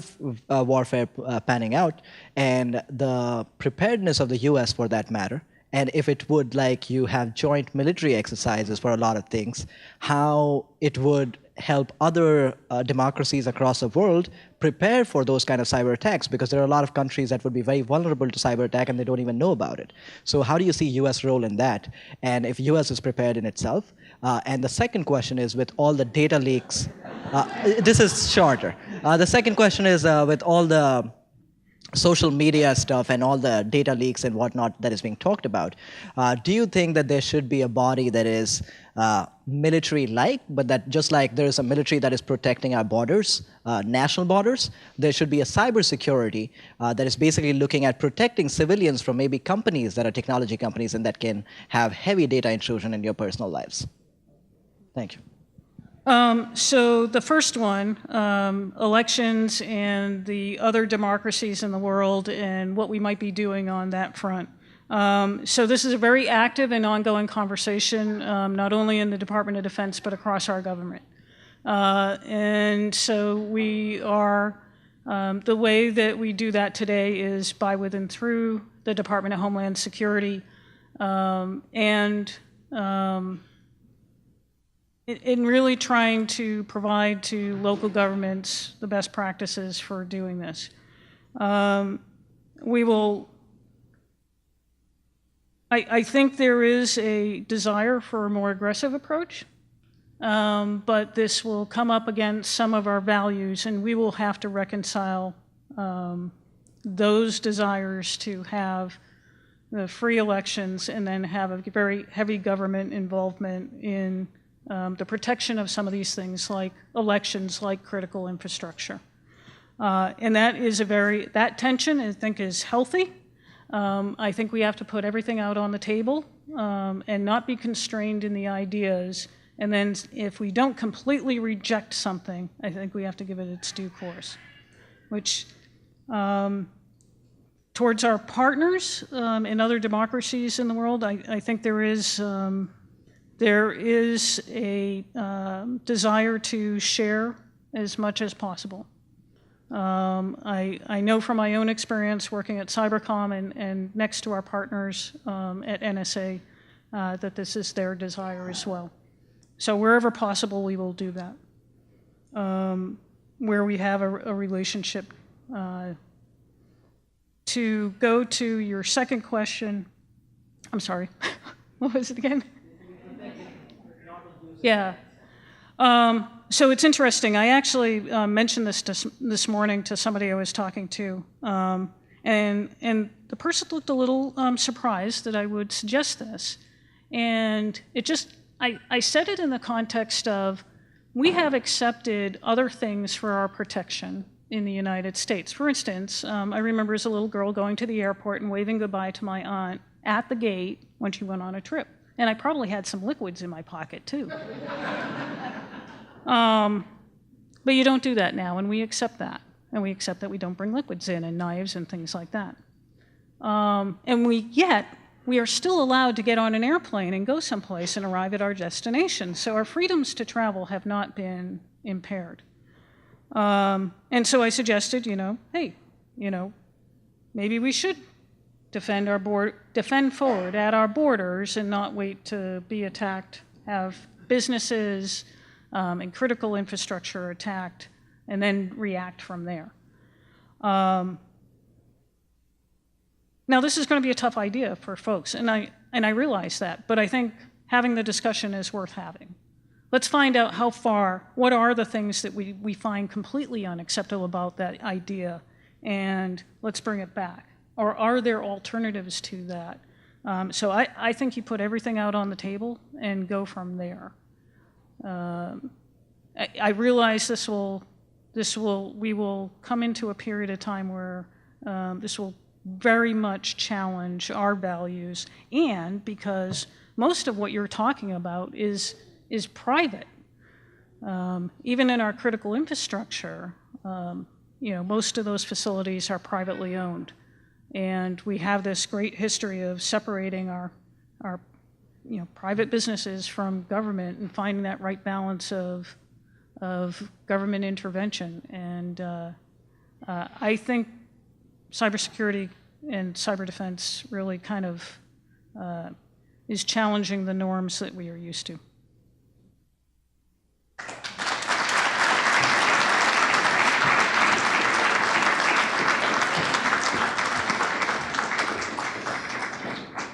warfare panning out, and the preparedness of the US for that matter. And if it would, like you have joint military exercises for a lot of things, how it would help other democracies across the world prepare for those kind of cyber attacks, because there are a lot of countries that would be very vulnerable to cyber attack and they don't even know about it. So how do you see US role in that? And if US is prepared in itself? And the second question is, with all the data leaks, this is shorter. The second question is with all the social media stuff and all the data leaks and whatnot that is being talked about, do you think that there should be a body that is military-like, but that just like there is a military that is protecting our borders, national borders, there should be a cybersecurity that is basically looking at protecting civilians from maybe companies that are technology companies and that can have heavy data intrusion in your personal lives? Thank you. So the first one, elections and the other democracies in the world and what we might be doing on that front. So this is a very active and ongoing conversation, not only in the Department of Defense, but across our government. And so we are, the way that we do that today is by with and through the Department of Homeland Security, in really trying to provide to local governments the best practices for doing this. I think there is a desire for a more aggressive approach, but this will come up against some of our values, and we will have to reconcile those desires to have the free elections and then have a very heavy government involvement in the protection of some of these things like elections, like critical infrastructure. And that is that tension I think is healthy. I think we have to put everything out on the table and not be constrained in the ideas. And then if we don't completely reject something, I think we have to give it its due course, which towards our partners in other democracies in the world, I think there is a desire to share as much as possible. I know from my own experience working at Cybercom and next to our partners at NSA that this is their desire as well. So wherever possible, we will do that. Where we have a relationship. To go to your second question, I'm sorry, what was it again? Yeah. So it's interesting. I actually mentioned this this morning to somebody I was talking to, and the person looked a little surprised that I would suggest this. And it just, I said it in the context of we have accepted other things for our protection in the United States. For instance, I remember as a little girl going to the airport and waving goodbye to my aunt at the gate when she went on a trip. And I probably had some liquids in my pocket too. But you don't do that now, and we accept that. And we accept that we don't bring liquids in and knives and things like that. Yet, we are still allowed to get on an airplane and go someplace and arrive at our destination. So our freedoms to travel have not been impaired. And so I suggested, hey, maybe we should defend forward at our borders and not wait to be attacked, have businesses and critical infrastructure attacked, and then react from there. Now, this is going to be a tough idea for folks, and I realize that, but I think having the discussion is worth having. Let's find out what are the things that we find completely unacceptable about that idea, and let's bring it back. Or are there alternatives to that? So I think you put everything out on the table and go from there. I realize we will come into a period of time where this will very much challenge our values, and because most of what you're talking about is private. Even in our critical infrastructure, most of those facilities are privately owned. And we have this great history of separating our private businesses from government and finding that right balance of government intervention. And I think cybersecurity and cyber defense really kind of is challenging the norms that we are used to.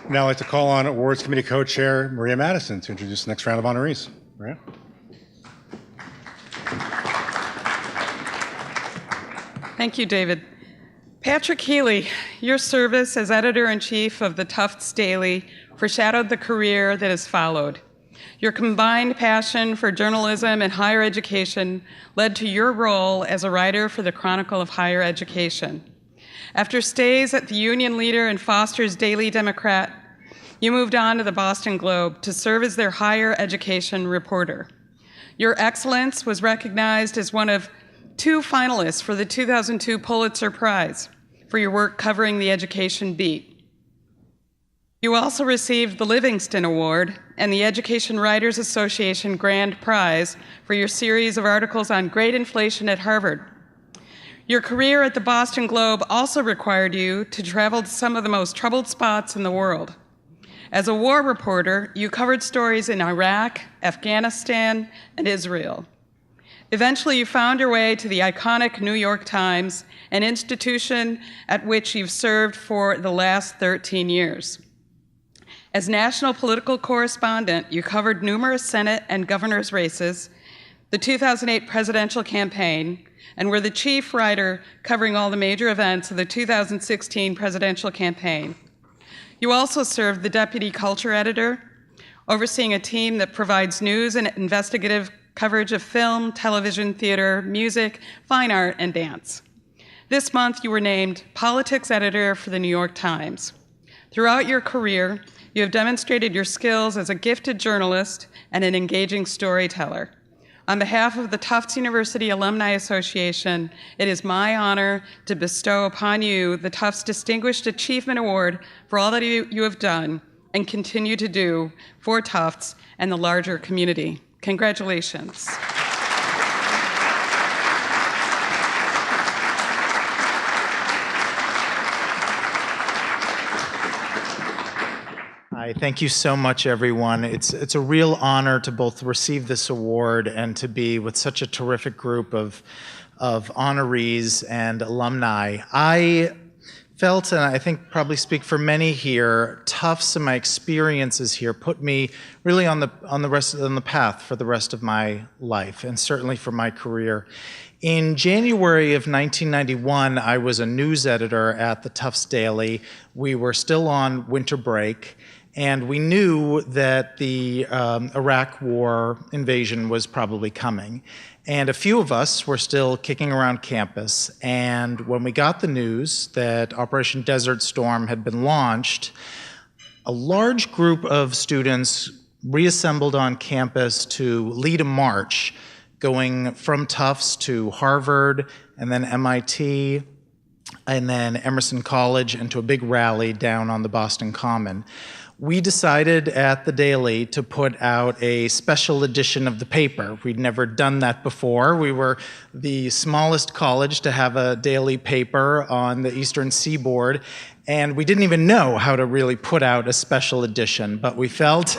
Now I'd like to call on Awards Committee Co-Chair Maria Madison to introduce the next round of honorees. Maria? Thank you, David. Patrick Healy, your service as editor-in-chief of the Tufts Daily foreshadowed the career that has followed. Your combined passion for journalism and higher education led to your role as a writer for the Chronicle of Higher Education. After stays at the Union Leader and Foster's Daily Democrat, you moved on to the Boston Globe to serve as their higher education reporter. Your excellence was recognized as one of 2 finalists for the 2002 Pulitzer Prize for your work covering the education beat. You also received the Livingston Award and the Education Writers Association Grand Prize for your series of articles on great inflation at Harvard. Your career at the Boston Globe also required you to travel to some of the most troubled spots in the world. As a war reporter, you covered stories in Iraq, Afghanistan, and Israel. Eventually, you found your way to the iconic New York Times, an institution at which you've served for the last 13 years. As national political correspondent, you covered numerous Senate and governor's races, the 2008 presidential campaign, and were the chief writer covering all the major events of the 2016 presidential campaign. You also served the deputy culture editor, overseeing a team that provides news and investigative coverage of film, television, theater, music, fine art, and dance. This month, you were named politics editor for the New York Times. Throughout your career, you have demonstrated your skills as a gifted journalist and an engaging storyteller. On behalf of the Tufts University Alumni Association, it is my honor to bestow upon you the Tufts Distinguished Achievement Award for all that you have done and continue to do for Tufts and the larger community. Congratulations. Hi, thank you so much, everyone. It's a real honor to both receive this award and to be with such a terrific group of honorees and alumni. I felt, and I think probably speak for many here, Tufts and my experiences here put me really on the path for the rest of my life, and certainly for my career. In January of 1991, I was a news editor at the Tufts Daily. We were still on winter break, and we knew that the Iraq war invasion was probably coming. And a few of us were still kicking around campus, and when we got the news that Operation Desert Storm had been launched, a large group of students reassembled on campus to lead a march going from Tufts to Harvard, and then MIT, and then Emerson College, and to a big rally down on the Boston Common. We decided at the Daily to put out a special edition of the paper. We'd never done that before. We were the smallest college to have a daily paper on the Eastern Seaboard, and we didn't even know how to really put out a special edition, but we felt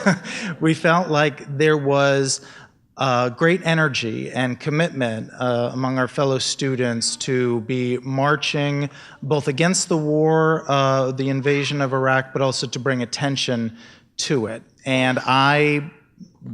like there was great energy and commitment among our fellow students to be marching both against the war, the invasion of Iraq, but also to bring attention to it. And I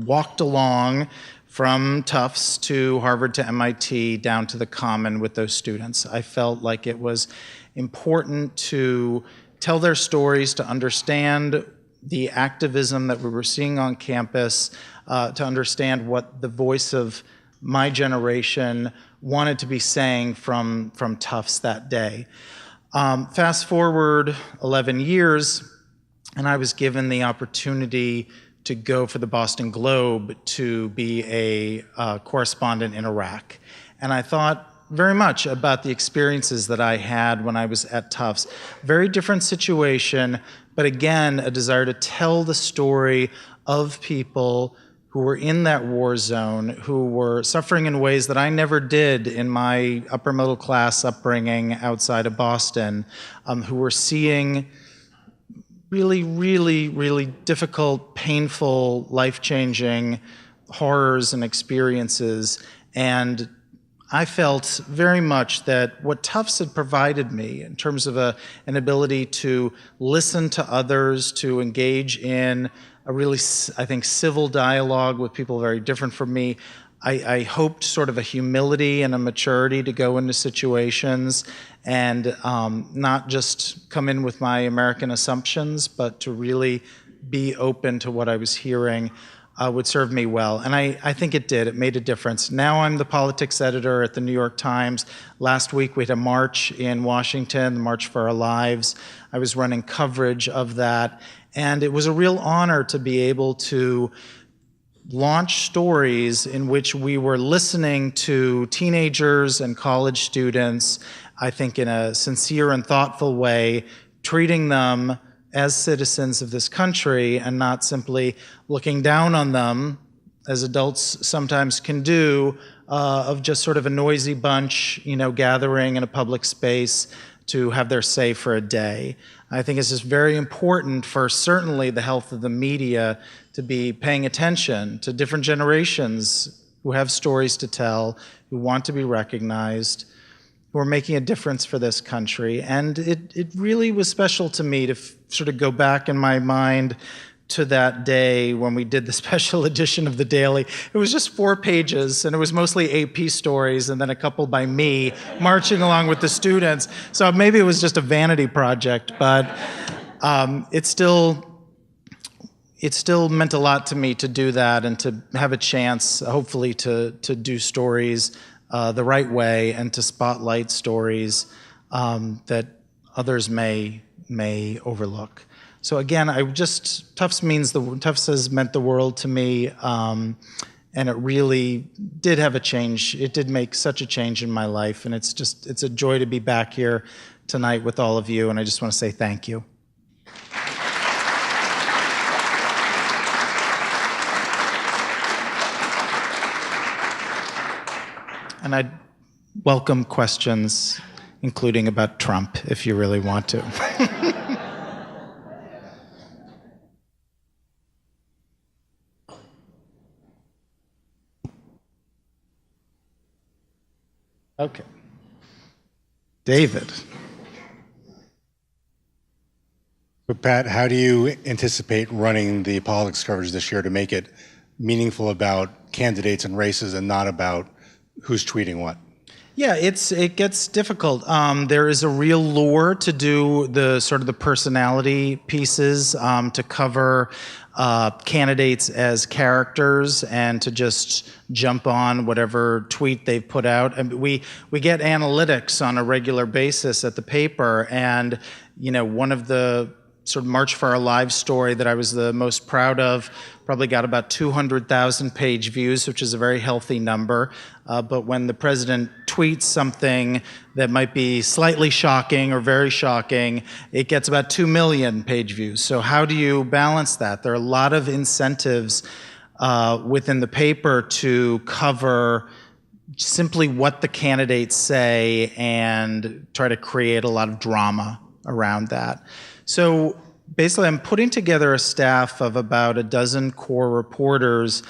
walked along from Tufts to Harvard to MIT down to the Common with those students. I felt like it was important to tell their stories, to understand the activism that we were seeing on campus, to understand what the voice of my generation wanted to be saying from Tufts that day. Fast forward 11 years, and I was given the opportunity to go for the Boston Globe to be a correspondent in Iraq. And I thought very much about the experiences that I had when I was at Tufts. Very different situation, but again, a desire to tell the story of people who were in that war zone, who were suffering in ways that I never did in my upper middle class upbringing outside of Boston, who were seeing really, really, really difficult, painful, life-changing horrors and experiences. And I felt very much that what Tufts had provided me in terms of an ability to listen to others, to engage in a really, I think, civil dialogue with people very different from me. I hoped sort of a humility and a maturity to go into situations and not just come in with my American assumptions, but to really be open to what I was hearing would serve me well. And I think it did. It made a difference. Now I'm the politics editor at the New York Times. Last week we had a march in Washington, the March for Our Lives. I was running coverage of that. And it was a real honor to be able to launch stories in which we were listening to teenagers and college students, I think in a sincere and thoughtful way, treating them as citizens of this country and not simply looking down on them, as adults sometimes can do, of just sort of a noisy bunch, gathering in a public space to have their say for a day. I think it's just very important for certainly the health of the media to be paying attention to different generations who have stories to tell, who want to be recognized, who are making a difference for this country. And it really was special to me to sort of go back in my mind to that day when we did the special edition of the Daily. It was just 4 pages, and it was mostly AP stories, and then a couple by me marching along with the students. So maybe it was just a vanity project, but it still meant a lot to me to do that and to have a chance, hopefully, to do stories the right way and to spotlight stories that others may overlook. So again, Tufts has meant the world to me, and it really did have a change. It did make such a change in my life, and it's a joy to be back here tonight with all of you, and I just want to say thank you. And I'd welcome questions, including about Trump, if you really want to. Okay. David. So Pat, how do you anticipate running the politics coverage this year to make it meaningful about candidates and races and not about who's tweeting what? Yeah, it gets difficult. There is a real lure to do the sort of the personality pieces, to cover candidates as characters and to just jump on whatever tweet they've put out. And we get analytics on a regular basis at the paper, and one of the sort of March for Our Lives story that I was the most proud of probably got about 200,000 page views, which is a very healthy number. But when the president tweets something that might be slightly shocking or very shocking, it gets about 2 million page views. So how do you balance that? There are a lot of incentives within the paper to cover simply what the candidates say and try to create a lot of drama around that. So basically, I'm putting together a staff of about a dozen core reporters,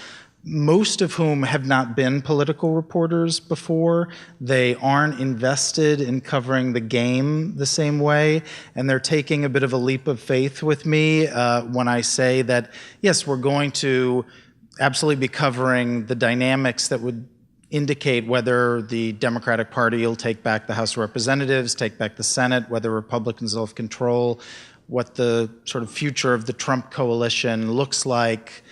most of whom have not been political reporters before. They aren't invested in covering the game the same way, and they're taking a bit of a leap of faith with me when I say that, yes, we're going to absolutely be covering the dynamics that would indicate whether the Democratic Party will take back the House of Representatives, take back the Senate, whether Republicans will have control, what the sort of future of the Trump coalition looks like,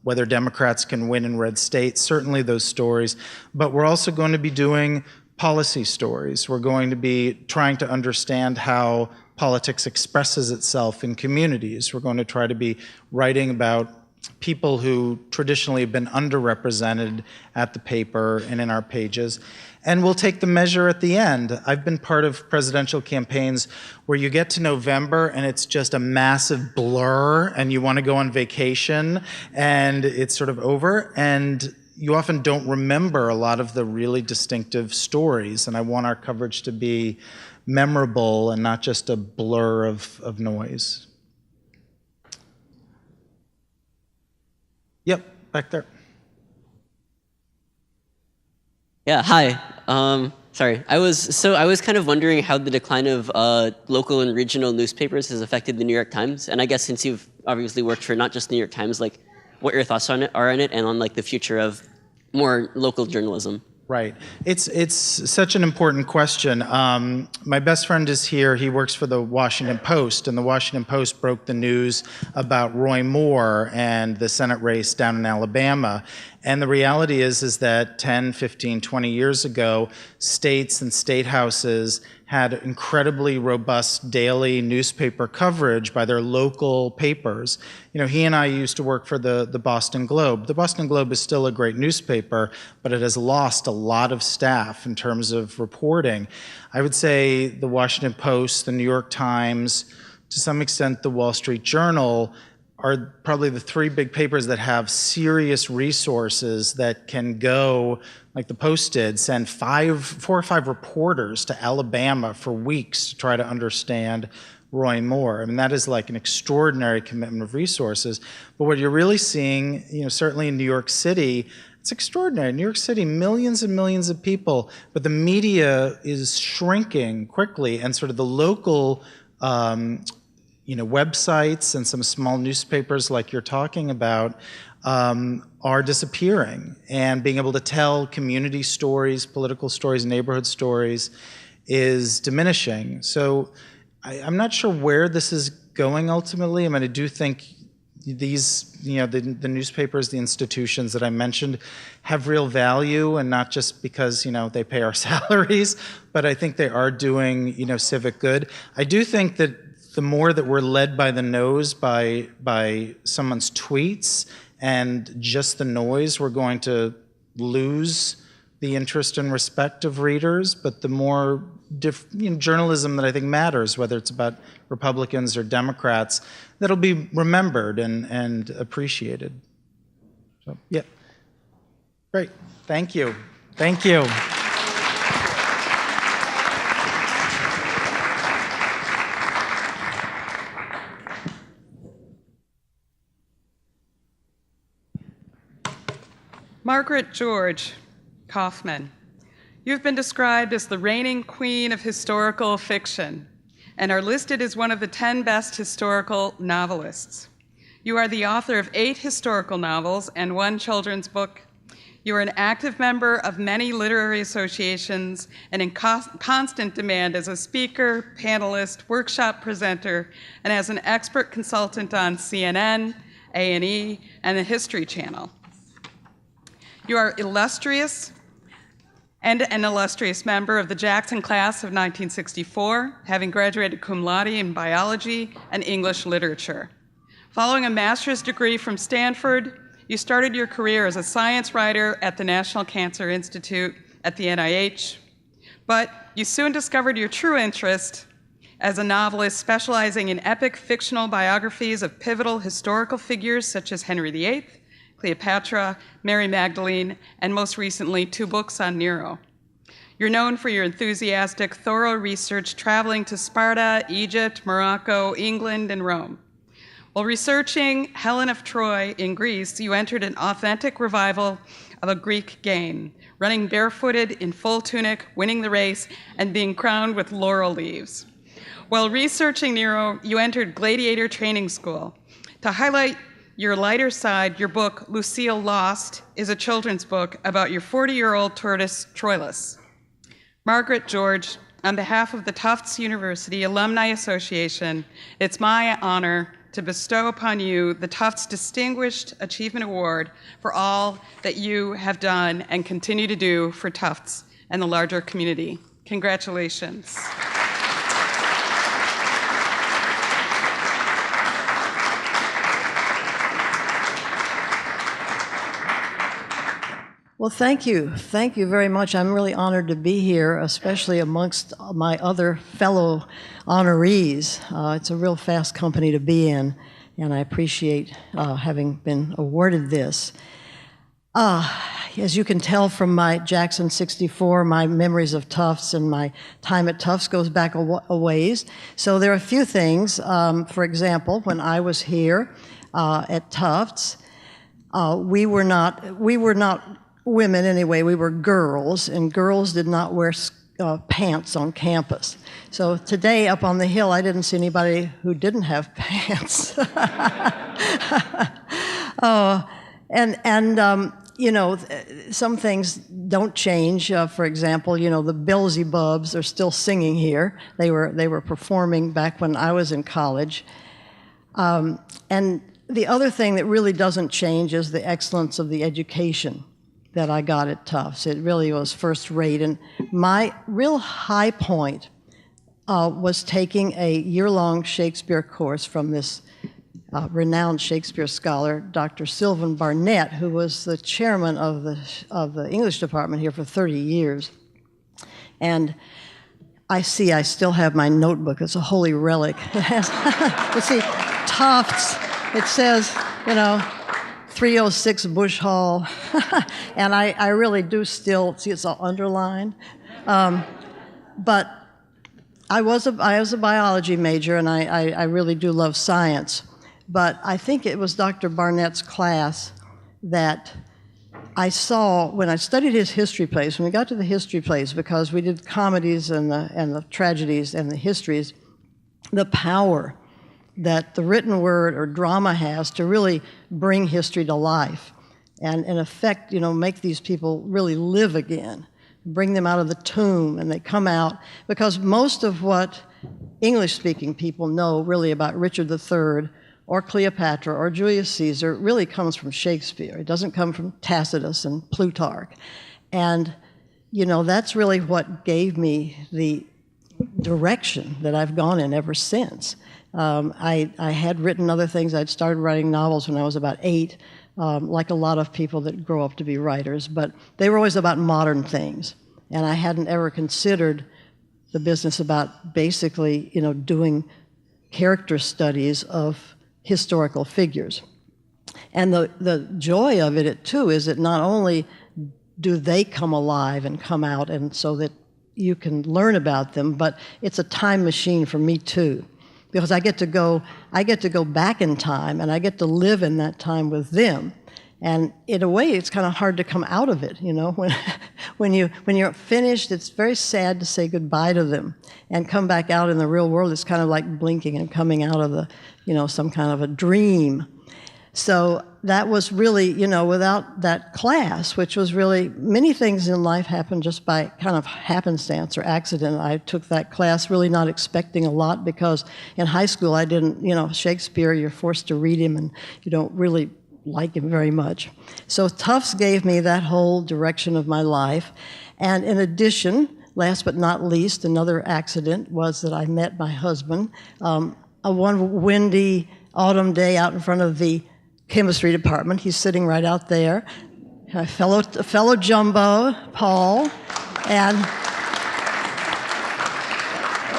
whether Democrats can win in red states, certainly those stories. But we're also going to be doing policy stories. We're going to be trying to understand how politics expresses itself in communities. We're going to try to be writing about people who traditionally have been underrepresented at the paper and in our pages. And we'll take the measure at the end. I've been part of presidential campaigns where you get to November and it's just a massive blur and you want to go on vacation and it's sort of over, and you often don't remember a lot of the really distinctive stories. And I want our coverage to be memorable and not just a blur of noise. Yep, back there. Yeah, hi. Sorry, I was kind of wondering how the decline of local and regional newspapers has affected the New York Times. And I guess since you've obviously worked for not just New York Times, like what your thoughts on it are on it and on like the future of more local journalism. Right. It's such an important question. My best friend is here. He works for the Washington Post, and the Washington Post broke the news about Roy Moore and the Senate race down in Alabama. And the reality is that 10, 15, 20 years ago, states and state houses had incredibly robust daily newspaper coverage by their local papers. You know, he and I used to work for the Boston Globe. The Boston Globe is still a great newspaper, but it has lost a lot of staff in terms of reporting. I would say the Washington Post, the New York Times, to some extent the Wall Street Journal, are probably the three big papers that have serious resources that can go, like the Post did, send 4 or 5 reporters to Alabama for weeks to try to understand Roy Moore. I mean, that is like an extraordinary commitment of resources. But what you're really seeing, you know, certainly in New York City, it's extraordinary. New York City, millions and millions of people, but the media is shrinking quickly, and sort of the local you know, websites and some small newspapers like you're talking about are disappearing, and being able to tell community stories, political stories, neighborhood stories is diminishing. So I'm not sure where this is going ultimately. I mean, I do think these, you know, the newspapers, the institutions that I mentioned have real value, and not just because, you know, they pay our salaries, but I think they are doing, you know, civic good. I do think that the more that we're led by the nose by someone's tweets and just the noise, we're going to lose the interest and respect of readers. But the more you know, journalism that I think matters, whether it's about Republicans or Democrats, that'll be remembered and appreciated. So, yeah. Great. Thank you. Thank you. Margaret George Kaufman, you've been described as the reigning queen of historical fiction and are listed as one of the 10 best historical novelists. You are the author of 8 historical novels and 1 children's book. You are an active member of many literary associations and in constant demand as a speaker, panelist, workshop presenter, and as an expert consultant on CNN, A&E, and the History Channel. You are illustrious and an illustrious member of the Jackson class of 1964, having graduated cum laude in biology and English literature. Following a master's degree from Stanford, you started your career as a science writer at the National Cancer Institute at the NIH, but you soon discovered your true interest as a novelist specializing in epic fictional biographies of pivotal historical figures such as Henry VIII, Cleopatra, Mary Magdalene, and most recently, 2 books on Nero. You're known for your enthusiastic, thorough research traveling to Sparta, Egypt, Morocco, England, and Rome. While researching Helen of Troy in Greece, you entered an authentic revival of a Greek game, running barefooted in full tunic, winning the race, and being crowned with laurel leaves. While researching Nero, you entered gladiator training school. To highlight your lighter side, your book, Lucille Lost, is a children's book about your 40-year-old tortoise, Troilus. Margaret George, on behalf of the Tufts University Alumni Association, it's my honor to bestow upon you the Tufts Distinguished Achievement Award for all that you have done and continue to do for Tufts and the larger community. Congratulations. Well, thank you. Thank you very much. I'm really honored to be here, especially amongst my other fellow honorees. It's a real fast company to be in, and I appreciate having been awarded this. As you can tell from my Jackson 64, my memories of Tufts and my time at Tufts goes back a ways. So there are a few things. For example, when I was here at Tufts, we were not women anyway, we were girls, and girls did not wear pants on campus. So today up on the hill, I didn't see anybody who didn't have pants. You know, some things don't change. For example, you know, the Beelzebubs are still singing here. They were performing back when I was in college. And the other thing that really doesn't change is the excellence of the education that I got at Tufts. It really was first rate. And my real high point was taking a year-long Shakespeare course from this renowned Shakespeare scholar, Dr. Sylvan Barnett, who was the chairman of the English department here for 30 years. And I still have my notebook. It's a holy relic. It has, you see, Tufts. It says, you know, 306 Bush Hall. And I really do still, see it's all underlined. But I was a biology major, and I really do love science. But I think it was Dr. Barnett's class that I saw when I studied his history plays. When we got to the history plays, because we did comedies and the tragedies and the histories, the power that the written word or drama has to really bring history to life and in effect, you know, make these people really live again, bring them out of the tomb, and they come out, because most of what English-speaking people know really about Richard III or Cleopatra or Julius Caesar really comes from Shakespeare. It doesn't come from Tacitus and Plutarch. And, you know, that's really what gave me the direction that I've gone in ever since. I had written other things. I'd started writing novels when I was about 8, like a lot of people that grow up to be writers, but they were always about modern things. And I hadn't ever considered the business about basically, you know, doing character studies of historical figures. And the joy of it, too, is that not only do they come alive and come out and so that you can learn about them, but it's a time machine for me, too. Because I get to go back in time, and I get to live in that time with them. And in a way, it's kind of hard to come out of it, you know. When you're finished, it's very sad to say goodbye to them. And come back out in the real world, it's kind of like blinking and coming out of some kind of a dream. So that was really, you know, without that class, which was really, many things in life happen just by kind of happenstance or accident. I took that class really not expecting a lot, because in high school I didn't, you know, Shakespeare, you're forced to read him and you don't really like him very much. So Tufts gave me that whole direction of my life. And in addition, last but not least, another accident was that I met my husband one windy autumn day out in front of the chemistry department. He's sitting right out there, a fellow jumbo, Paul, and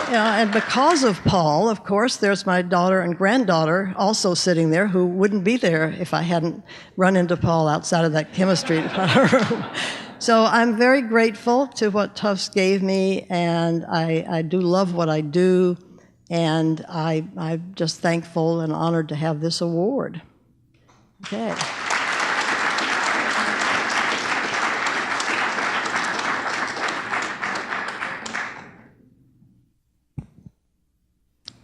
you know, and because of Paul, of course, there's my daughter and granddaughter also sitting there, who wouldn't be there if I hadn't run into Paul outside of that chemistry department room. So I'm very grateful to what Tufts gave me, and I do love what I do, and I'm just thankful and honored to have this award. Okay.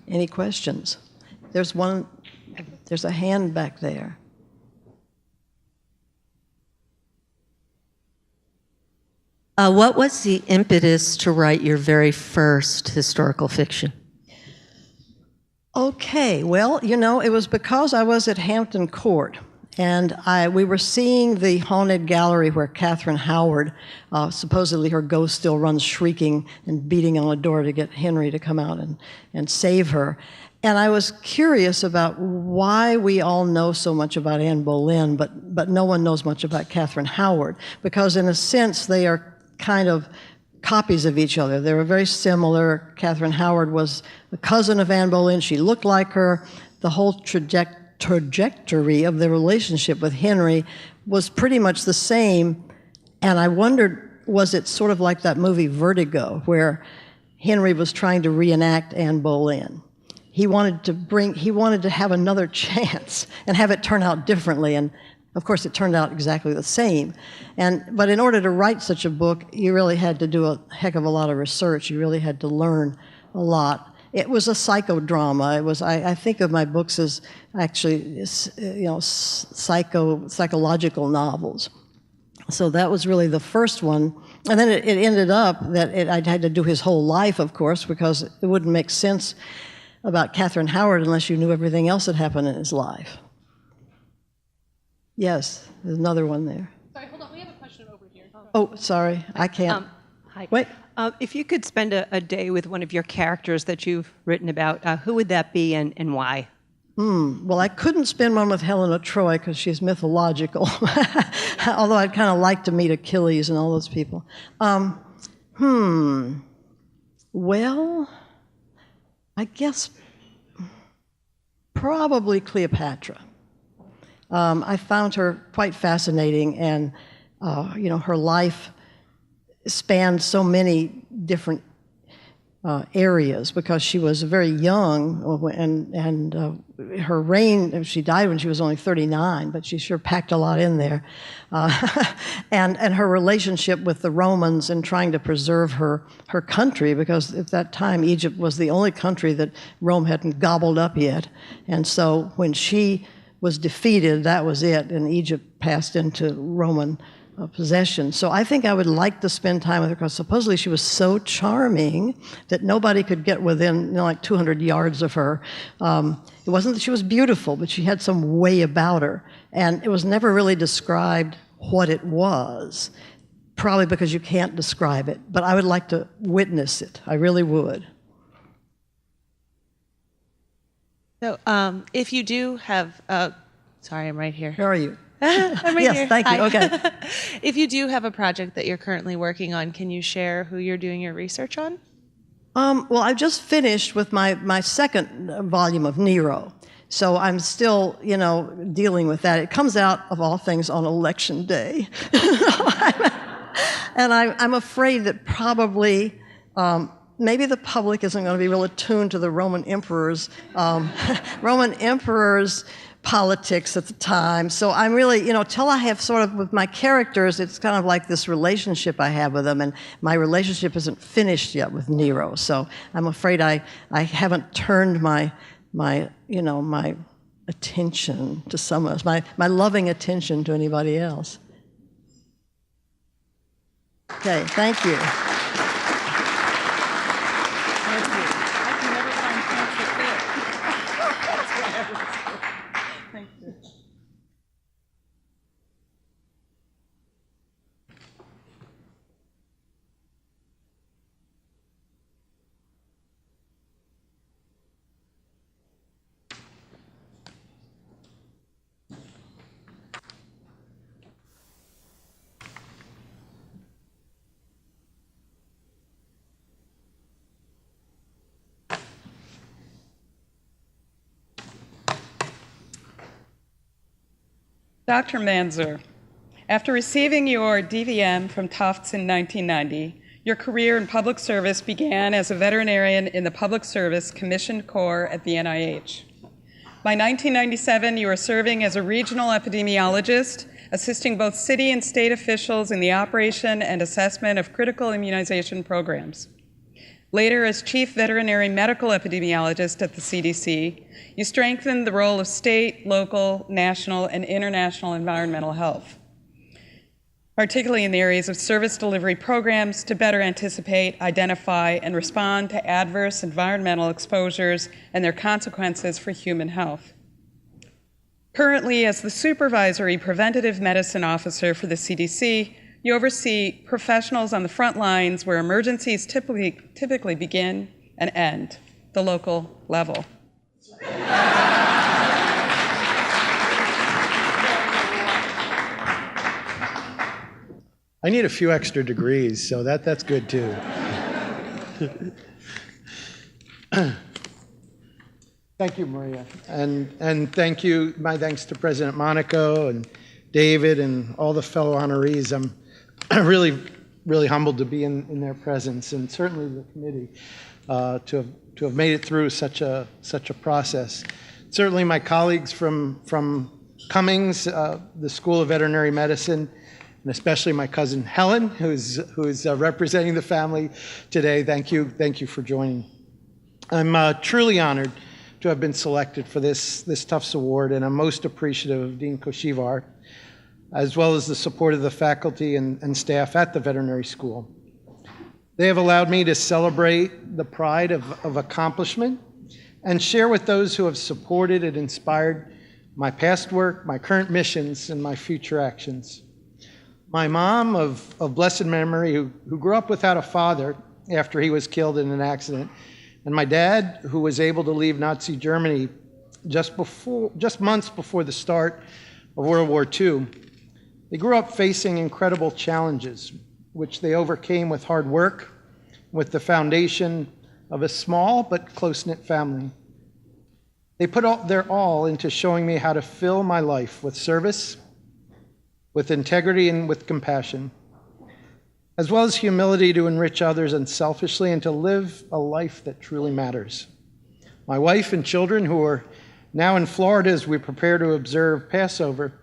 Any questions? There's a hand back there. What was the impetus to write your very first historical fiction? Okay, well, you know, it was because I was at Hampton Court, and we were seeing the haunted gallery where Catherine Howard, supposedly her ghost still runs shrieking and beating on a door to get Henry to come out and save her. And I was curious about why we all know so much about Anne Boleyn, but no one knows much about Catherine Howard, because in a sense they are kind of copies of each other. They were very similar. Catherine Howard was a cousin of Anne Boleyn. She looked like her. The whole trajectory of the relationship with Henry was pretty much the same. And I wondered, was it sort of like that movie Vertigo, where Henry was trying to reenact Anne Boleyn? He wanted to have another chance and have it turn out differently. And Of course, it turned out exactly the same. But in order to write such a book, you really had to do a heck of a lot of research. You really had to learn a lot. It was a psychodrama. I think of my books as actually, psychological novels. So that was really the first one. And then it ended up that I had to do his whole life, of course, because it wouldn't make sense about Catherine Howard unless you knew everything else that happened in his life. Yes, there's another one there. Sorry, hold on. We have a question over here. Oh, sorry. I can't. Hi. Wait. If you could spend a day with one of your characters that you've written about, who would that be and why? Well, I couldn't spend one with Helena Troy because she's mythological, although I'd kind of like to meet Achilles and all those people. Well, I guess probably Cleopatra. I found her quite fascinating, and her life spanned so many different areas because she was very young, and her reign, she died when she was only 39, but she sure packed a lot in there. And her relationship with the Romans and trying to preserve her country, because at that time Egypt was the only country that Rome hadn't gobbled up yet. And so when she was defeated, that was it, and Egypt passed into Roman possession. So I think I would like to spend time with her because supposedly she was so charming that nobody could get within like 200 yards of her. It wasn't that she was beautiful, but she had some way about her. And it was never really described what it was, probably because you can't describe it. But I would like to witness it. I really would. So if you do have, sorry, I'm right here. Where are you? I'm right yes, here. thank you. Hi. Okay. If you do have a project that you're currently working on, can you share who you're doing your research on? Well, I just finished with my second volume of Nero. So I'm still, dealing with that. It comes out, of all things, on Election Day. And I'm afraid that probably maybe the public isn't going to be real attuned to the Roman emperors' politics at the time. So I'm really, till I have sort of, with my characters, it's kind of like this relationship I have with them, and my relationship isn't finished yet with Nero. So I'm afraid I haven't turned my attention to someone else, my loving attention to anybody else. Okay, thank you. Dr. Manzer, after receiving your DVM from Tufts in 1990, your career in public service began as a veterinarian in the Public Service Commissioned Corps at the NIH. By 1997, you were serving as a regional epidemiologist, assisting both city and state officials in the operation and assessment of critical immunization programs. Later, as chief veterinary medical epidemiologist at the CDC, you strengthened the role of state, local, national, and international environmental health, particularly in the areas of service delivery programs to better anticipate, identify, and respond to adverse environmental exposures and their consequences for human health. Currently, as the supervisory preventative medicine officer for the CDC, you oversee professionals on the front lines where emergencies typically begin and end, the local level. I need a few extra degrees, so that's good too. Thank you, Maria. And thank you, my thanks to President Monaco and David and all the fellow honorees. I'm really, really humbled to be in their presence, and certainly the committee to have made it through such a process. Certainly my colleagues from Cummings, the School of Veterinary Medicine, and especially my cousin Helen, who's representing the family today. Thank you for joining. I'm truly honored to have been selected for this Tufts Award, and I'm most appreciative of Dean Koshivar, as well as the support of the faculty and staff at the veterinary school. They have allowed me to celebrate the pride of accomplishment and share with those who have supported and inspired my past work, my current missions, and my future actions. My mom of blessed memory, who grew up without a father after he was killed in an accident, and my dad, who was able to leave Nazi Germany just months before the start of World War II. They grew up facing incredible challenges, which they overcame with hard work, with the foundation of a small but close-knit family. They put their all into showing me how to fill my life with service, with integrity, and with compassion, as well as humility to enrich others unselfishly and to live a life that truly matters. My wife and children, who are now in Florida as we prepare to observe Passover,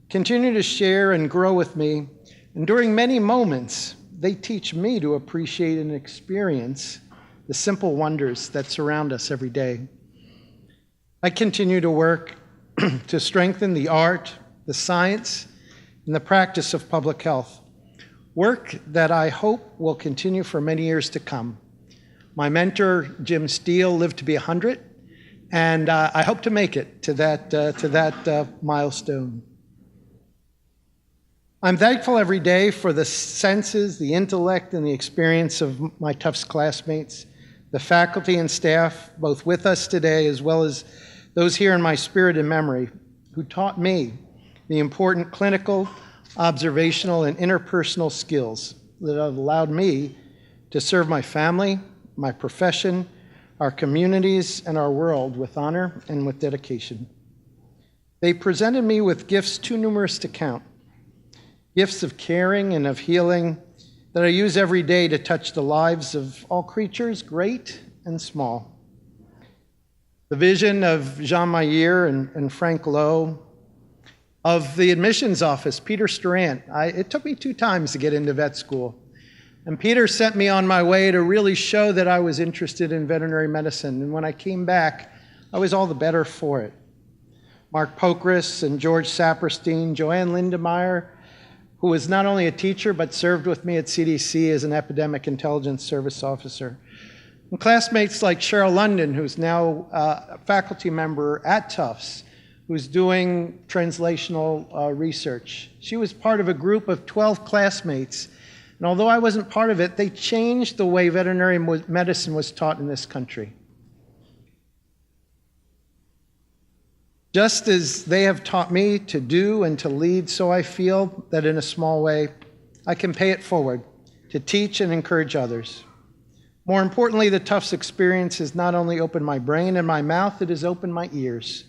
continue to share and grow with me, and during many moments, they teach me to appreciate and experience the simple wonders that surround us every day. I continue to work to strengthen the art, the science, and the practice of public health, work that I hope will continue for many years to come. My mentor, Jim Steele, lived to be 100, and I hope to make it to that milestone. I'm thankful every day for the senses, the intellect, and the experience of my Tufts classmates, the faculty and staff, both with us today, as well as those here in my spirit and memory, who taught me the important clinical, observational, and interpersonal skills that have allowed me to serve my family, my profession, our communities, and our world with honor and with dedication. They presented me with gifts too numerous to count, gifts of caring and of healing that I use every day to touch the lives of all creatures, great and small. The vision of Jean Mayer and Frank Lowe, of the admissions office, Peter Storant. It took me 2 times to get into vet school. And Peter sent me on my way to really show that I was interested in veterinary medicine. And when I came back, I was all the better for it. Mark Pokris and George Saperstein, Joanne Lindemeyer, who was not only a teacher but served with me at CDC as an epidemic intelligence service officer. And classmates like Cheryl London, who's now a faculty member at Tufts, who's doing translational research. She was part of a group of 12 classmates, and although I wasn't part of it, they changed the way veterinary medicine was taught in this country. Just as they have taught me to do and to lead, so I feel that in a small way, I can pay it forward to teach and encourage others. More importantly, the Tufts experience has not only opened my brain and my mouth, it has opened my ears.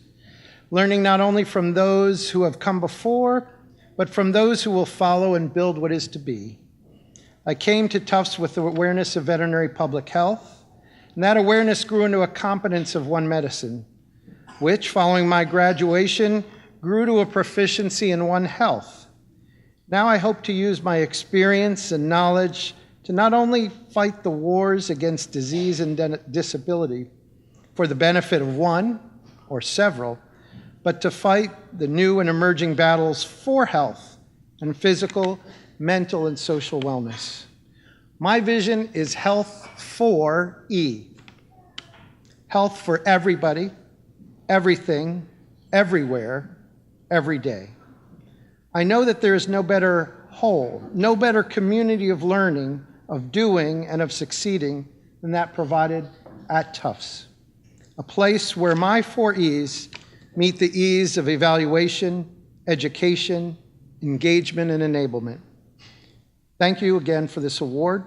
Learning not only from those who have come before, but from those who will follow and build what is to be. I came to Tufts with the awareness of veterinary public health, and that awareness grew into a competence of One Medicine, which, following my graduation, grew to a proficiency in One Health. Now I hope to use my experience and knowledge to not only fight the wars against disease and disability for the benefit of one or several, but to fight the new and emerging battles for health and physical, mental, and social wellness. My vision is health for E. Health for everybody, everything, everywhere, every day. I know that there is no better whole, no better community of learning, of doing, and of succeeding than that provided at Tufts. A place where my 4 E's meet the E's of evaluation, education, engagement, and enablement. Thank you again for this award.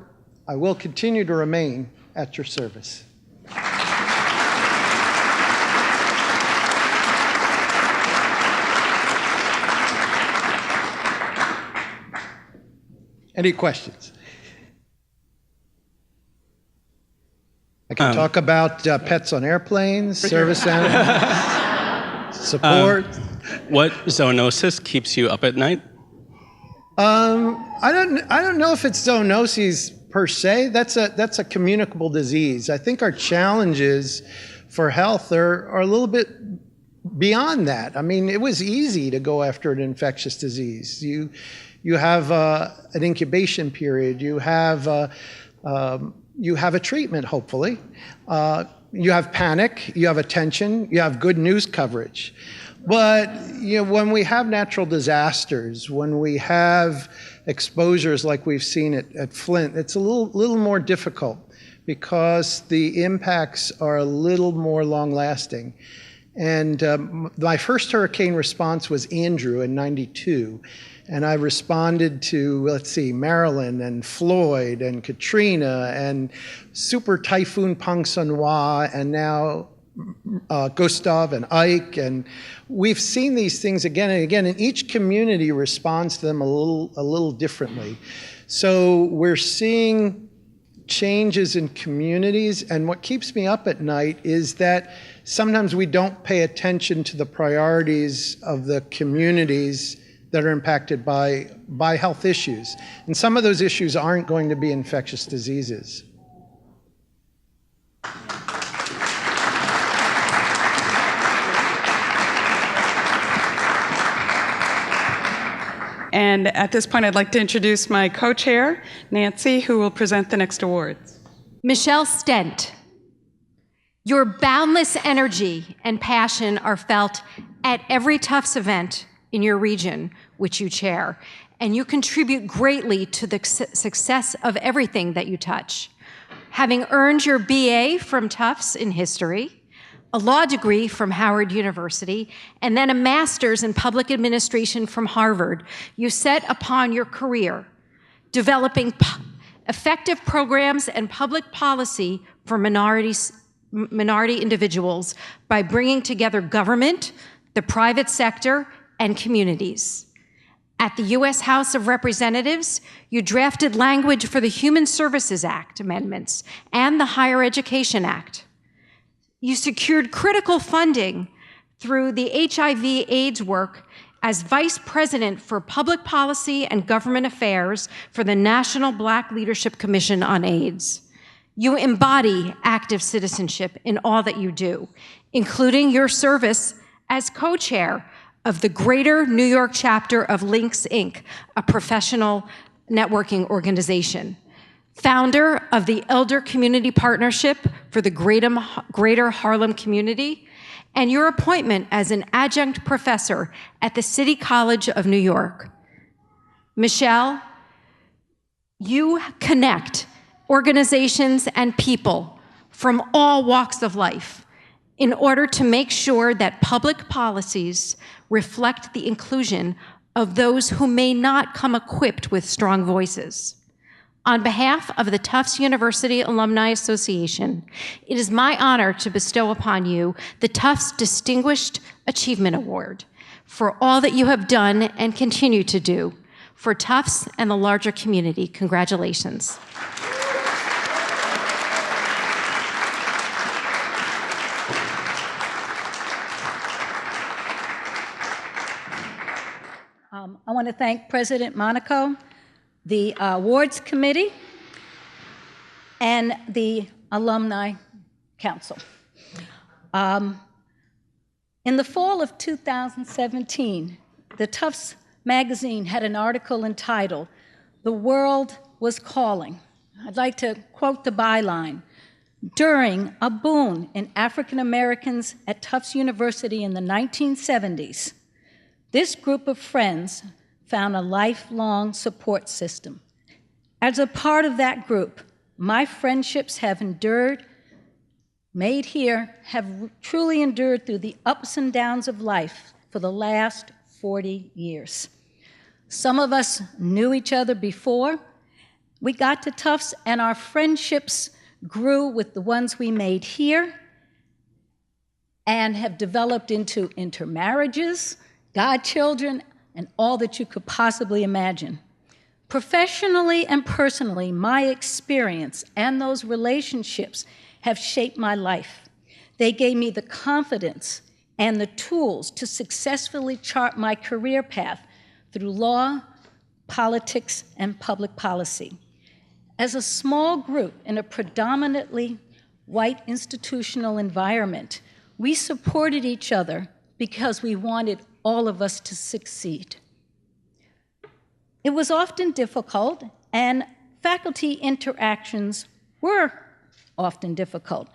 I will continue to remain at your service. Any questions? I can talk about pets on airplanes, service animals, support. What zoonosis keeps you up at night? I don't know if it's zoonoses per se. That's a communicable disease. I think our challenges for health are a little bit beyond that. I mean, it was easy to go after an infectious disease. You have an incubation period. You have a treatment, hopefully. You have panic. You have attention. You have good news coverage. But when we have natural disasters, when we have exposures like we've seen at Flint, it's a little more difficult because the impacts are a little more long-lasting. And my first hurricane response was Andrew in '92. And I responded to, let's see, Marilyn and Floyd and Katrina and Super Typhoon Pangsanwa and now Gustav and Ike. And we've seen these things again and again, and each community responds to them a little differently. So we're seeing changes in communities, and what keeps me up at night is that sometimes we don't pay attention to the priorities of the communities that are impacted by health issues. And some of those issues aren't going to be infectious diseases. And at this point, I'd like to introduce my co-chair, Nancy, who will present the next awards. Michelle Stent, your boundless energy and passion are felt at every Tufts event in your region, which you chair, and you contribute greatly to the success of everything that you touch. Having earned your BA from Tufts in history, a law degree from Howard University, and then a master's in public administration from Harvard, you set upon your career developing effective programs and public policy for minority individuals by bringing together government, the private sector, and communities. At the U.S. House of Representatives, you drafted language for the Human Services Act amendments and the Higher Education Act. You secured critical funding through the HIV/AIDS work as Vice President for Public Policy and Government Affairs for the National Black Leadership Commission on AIDS. You embody active citizenship in all that you do, including your service as co-chair of the Greater New York chapter of Links, Inc., a professional networking organization. Founder of the Elder Community Partnership for the Greater Harlem community, and your appointment as an adjunct professor at the City College of New York. Michelle, you connect organizations and people from all walks of life in order to make sure that public policies reflect the inclusion of those who may not come equipped with strong voices. On behalf of the Tufts University Alumni Association, it is my honor to bestow upon you the Tufts Distinguished Achievement Award for all that you have done and continue to do for Tufts and the larger community. Congratulations. I want to thank President Monaco, the awards committee, and the Alumni Council. In the fall of 2017, the Tufts magazine had an article entitled, "The World Was Calling." I'd like to quote the byline. During a boom in African Americans at Tufts University in the 1970s, this group of friends found a lifelong support system. As a part of that group, my friendships have made here, have truly endured through the ups and downs of life for the last 40 years. Some of us knew each other before we got to Tufts, and our friendships grew with the ones we made here and have developed into intermarriages, godchildren, and all that you could possibly imagine. Professionally and personally, my experience and those relationships have shaped my life. They gave me the confidence and the tools to successfully chart my career path through law, politics, and public policy. As a small group in a predominantly white institutional environment, we supported each other because we wanted all of us to succeed. It was often difficult, and faculty interactions were often difficult.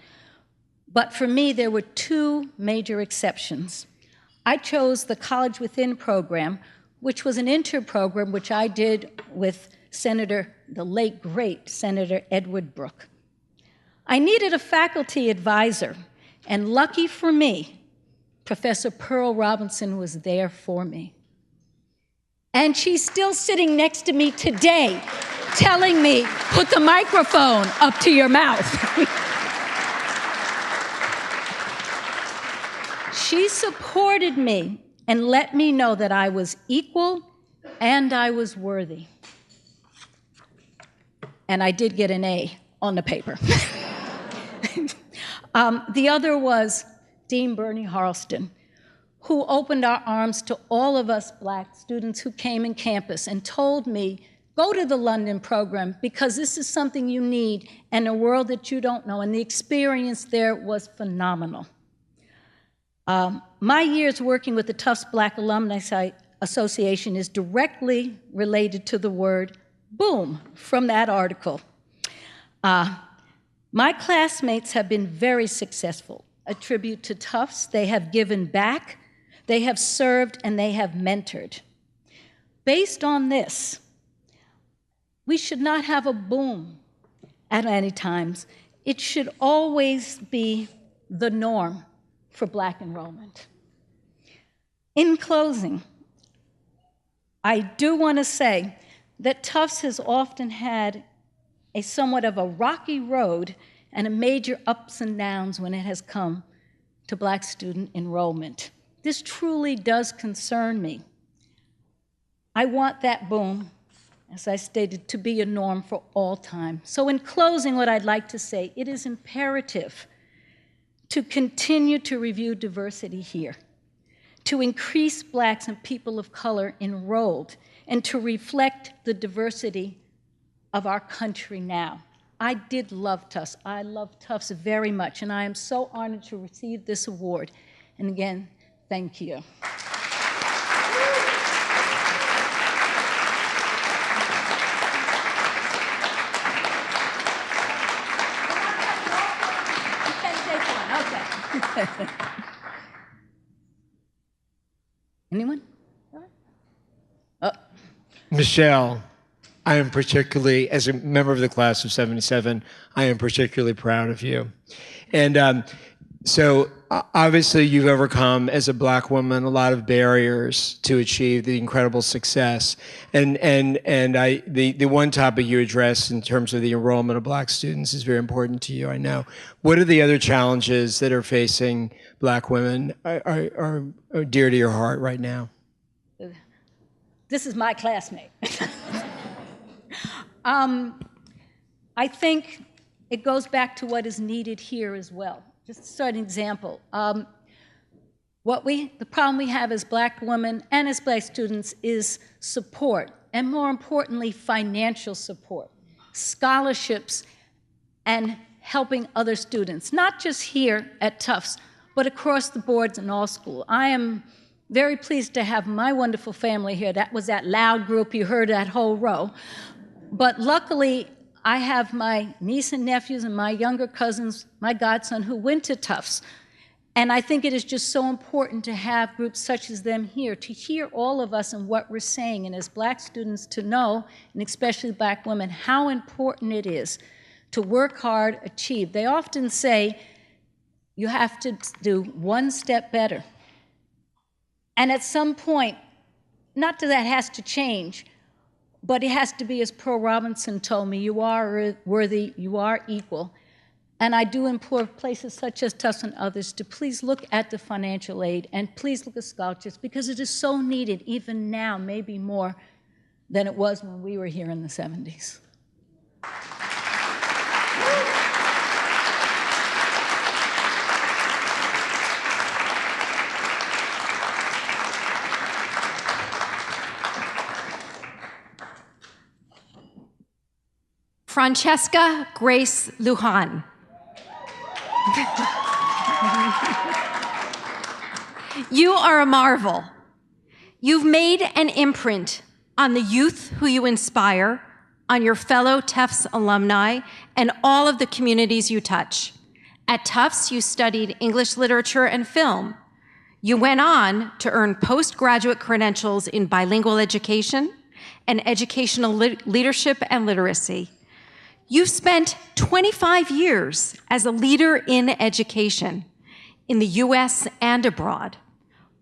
But for me, there were two major exceptions. I chose the College Within program, which was an inter-program which I did with the late, great Senator Edward Brooke. I needed a faculty advisor, and lucky for me, Professor Pearl Robinson was there for me. And she's still sitting next to me today, telling me, put the microphone up to your mouth. She supported me and let me know that I was equal and I was worthy. And I did get an A on the paper. The other was Dean Bernie Harleston, who opened our arms to all of us Black students who came in campus and told me, go to the London program because this is something you need in a world that you don't know. And the experience there was phenomenal. My years working with the Tufts Black Alumni Association is directly related to the word boom from that article. My classmates have been very successful. A tribute to Tufts, they have given back, they have served, and they have mentored. Based on this, we should not have a boom at any times. It should always be the norm for Black enrollment. In closing, I do want to say that Tufts has often had a somewhat of a rocky road and a major ups and downs when it has come to Black student enrollment. This truly does concern me. I want that boom, as I stated, to be a norm for all time. So in closing, what I'd like to say, it is imperative to continue to review diversity here, to increase Blacks and people of color enrolled, and to reflect the diversity of our country now. I did love Tufts. I love Tufts very much, and I am so honored to receive this award. And again, thank you. Anyone? Michelle, I am particularly, as a member of the class of 77, I am particularly proud of you. And so obviously you've overcome, as a Black woman, a lot of barriers to achieve the incredible success. And the one topic you addressed in terms of the enrollment of Black students is very important to you, I know. What are the other challenges that are facing Black women are dear to your heart right now? This is my classmate. I think it goes back to what is needed here as well. Just to start an example. The problem we have as Black women and as Black students is support, and more importantly, financial support, scholarships, and helping other students, not just here at Tufts, but across the boards in all schools. I am very pleased to have my wonderful family here. That was that loud group, you heard that whole row. But luckily, I have my niece and nephews and my younger cousins, my godson, who went to Tufts. And I think it is just so important to have groups such as them here, to hear all of us and what we're saying, and as Black students to know, and especially Black women, how important it is to work hard, achieve. They often say you have to do one step better. And at some point, not that that has to change, but it has to be, as Pearl Robinson told me, you are worthy, you are equal. And I do implore places such as Tufts and others to please look at the financial aid and please look at scholarships, because it is so needed even now, maybe more than it was when we were here in the 70s. Francesca Grace Lujan. You are a marvel. You've made an imprint on the youth who you inspire, on your fellow Tufts alumni, and all of the communities you touch. At Tufts, you studied English literature and film. You went on to earn postgraduate credentials in bilingual education and educational leadership and literacy. You've spent 25 years as a leader in education in the US and abroad,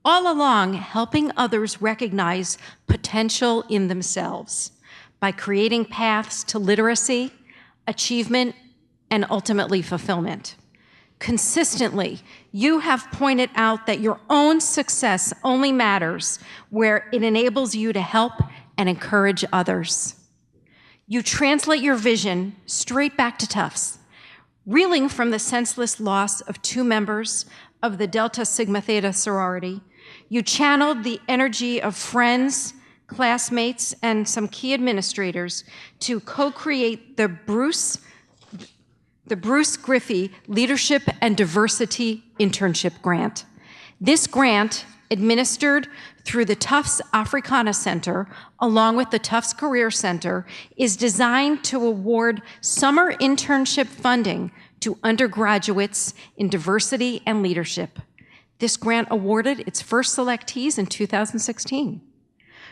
all along helping others recognize potential in themselves by creating paths to literacy, achievement, and ultimately fulfillment. Consistently, you have pointed out that your own success only matters where it enables you to help and encourage others. You translate your vision straight back to Tufts, reeling from the senseless loss of 2 members of the Delta Sigma Theta sorority. You channeled the energy of friends, classmates, and some key administrators to co-create the Bruce Griffey Leadership and Diversity Internship Grant. This grant, administered through the Tufts Africana Center, along with the Tufts Career Center, is designed to award summer internship funding to undergraduates in diversity and leadership. This grant awarded its first selectees in 2016.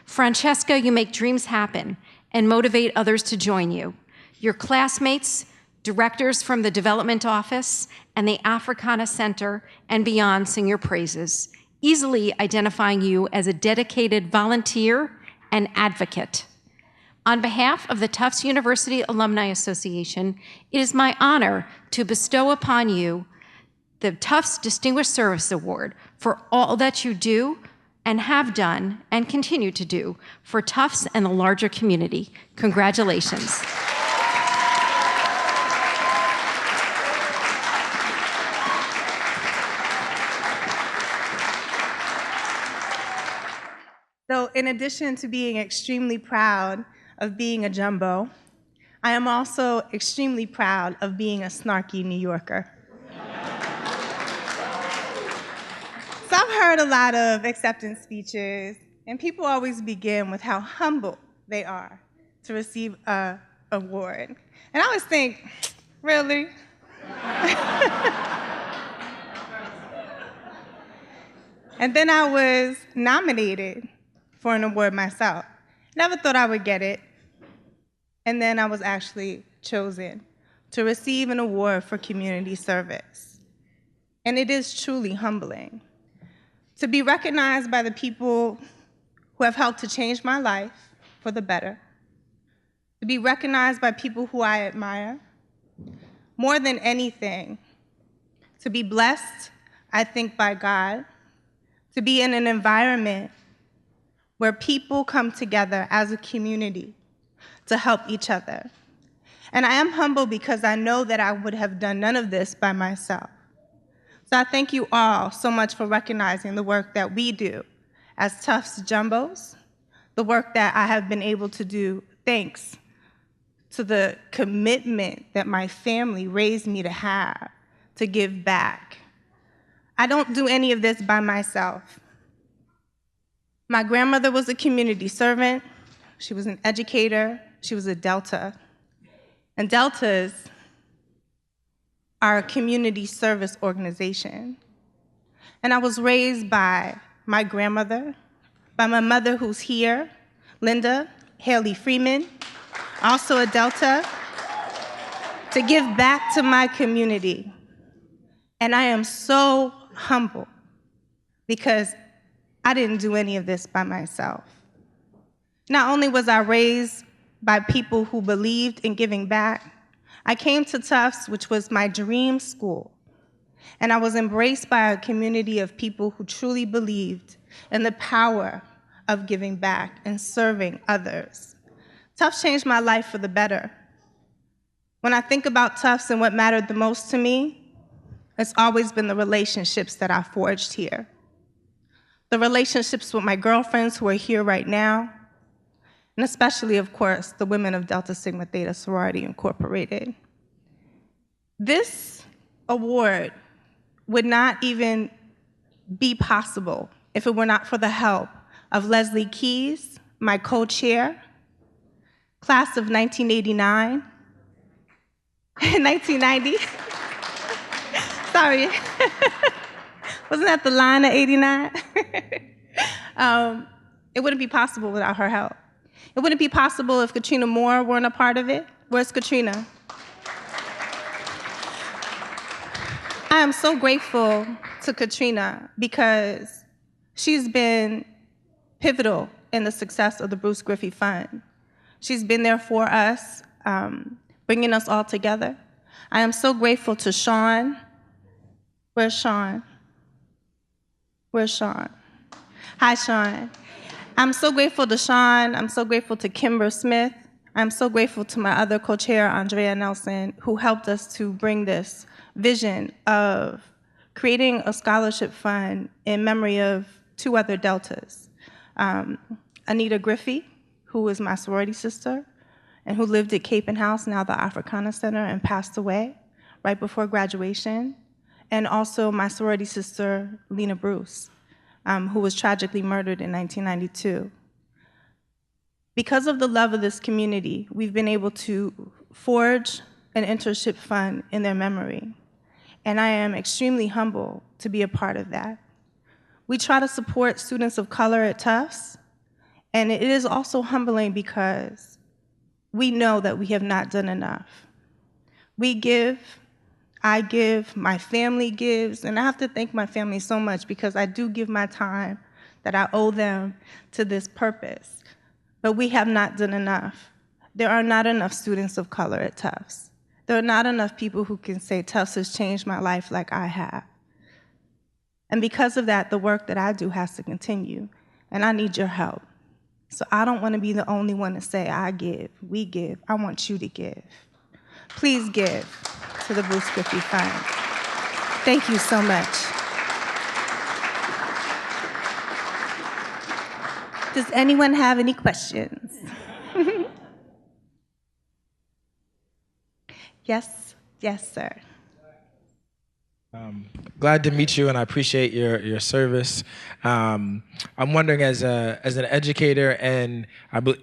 Francesca, you make dreams happen and motivate others to join you. Your classmates, directors from the Development Office and the Africana Center and beyond sing your praises, easily identifying you as a dedicated volunteer and advocate. On behalf of the Tufts University Alumni Association, it is my honor to bestow upon you the Tufts Distinguished Service Award for all that you do and have done and continue to do for Tufts and the larger community. Congratulations. So in addition to being extremely proud of being a jumbo, I am also extremely proud of being a snarky New Yorker. So I've heard a lot of acceptance speeches, and people always begin with how humble they are to receive an award. And I always think, really? And then I was nominated for an award myself. Never thought I would get it. And then I was actually chosen to receive an award for community service. And it is truly humbling to be recognized by the people who have helped to change my life for the better, to be recognized by people who I admire. More than anything, to be blessed, I think, by God, to be in an environment where people come together as a community to help each other. And I am humble because I know that I would have done none of this by myself. So I thank you all so much for recognizing the work that we do as Tufts Jumbos, the work that I have been able to do thanks to the commitment that my family raised me to have to give back. I don't do any of this by myself. My grandmother was a community servant. She was an educator. She was a Delta. And Deltas are a community service organization. And I was raised by my grandmother, by my mother who's here, Linda Healy Freeman, also a Delta, to give back to my community. And I am so humble because I didn't do any of this by myself. Not only was I raised by people who believed in giving back, I came to Tufts, which was my dream school, and I was embraced by a community of people who truly believed in the power of giving back and serving others. Tufts changed my life for the better. When I think about Tufts and what mattered the most to me, it's always been the relationships that I forged here. The relationships with my girlfriends who are here right now, and especially, of course, the women of Delta Sigma Theta Sorority Incorporated. This award would not even be possible if it were not for the help of Leslie Keys, my co-chair, class of 1989, 1990. Sorry. Wasn't that the line of 89? It wouldn't be possible without her help. It wouldn't be possible if Katrina Moore weren't a part of it. Where's Katrina? I am so grateful to Katrina because she's been pivotal in the success of the Bruce Griffey Fund. She's been there for us, bringing us all together. I am so grateful to Sean. Where's Sean? Where's Sean? Hi, Sean. I'm so grateful to Sean. I'm so grateful to Kimber Smith. I'm so grateful to my other co-chair, Andrea Nelson, who helped us to bring this vision of creating a scholarship fund in memory of two other Deltas. Anita Griffey, who was my sorority sister, and who lived at Capen House, now the Africana Center, and passed away right before graduation. And also my sorority sister, Lena Bruce, who was tragically murdered in 1992. Because of the love of this community, we've been able to forge an internship fund in their memory. And I am extremely humble to be a part of that. We try to support students of color at Tufts, and it is also humbling because we know that we have not done enough. We give, I give, my family gives, and I have to thank my family so much because I do give my time that I owe them to this purpose. But we have not done enough. There are not enough students of color at Tufts. There are not enough people who can say Tufts has changed my life like I have. And because of that, the work that I do has to continue, and I need your help. So I don't want to be the only one to say, I give, we give. I want you to give. Please give to the Bruce Griffey Fund. Thank you so much. Does anyone have any questions? Yes, yes, sir. Glad to meet you, and I appreciate your service. I'm wondering, as an educator, and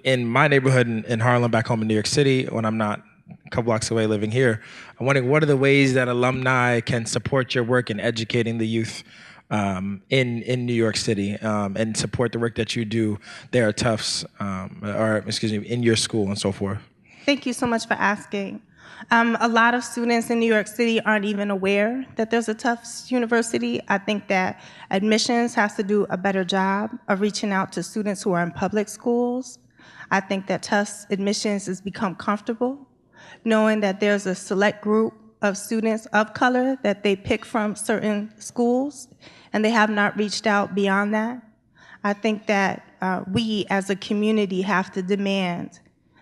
in my neighborhood in Harlem, back home in New York City, when I'm not a couple blocks away living here, I'm wondering what are the ways that alumni can support your work in educating the youth in New York City, and support the work that you do there at Tufts, in your school and so forth. Thank you so much for asking. A lot of students in New York City aren't even aware that there's a Tufts University. I think that admissions has to do a better job of reaching out to students who are in public schools. I think that Tufts admissions has become comfortable knowing that there's a select group of students of color that they pick from certain schools, and they have not reached out beyond that. I think that we as a community have to demand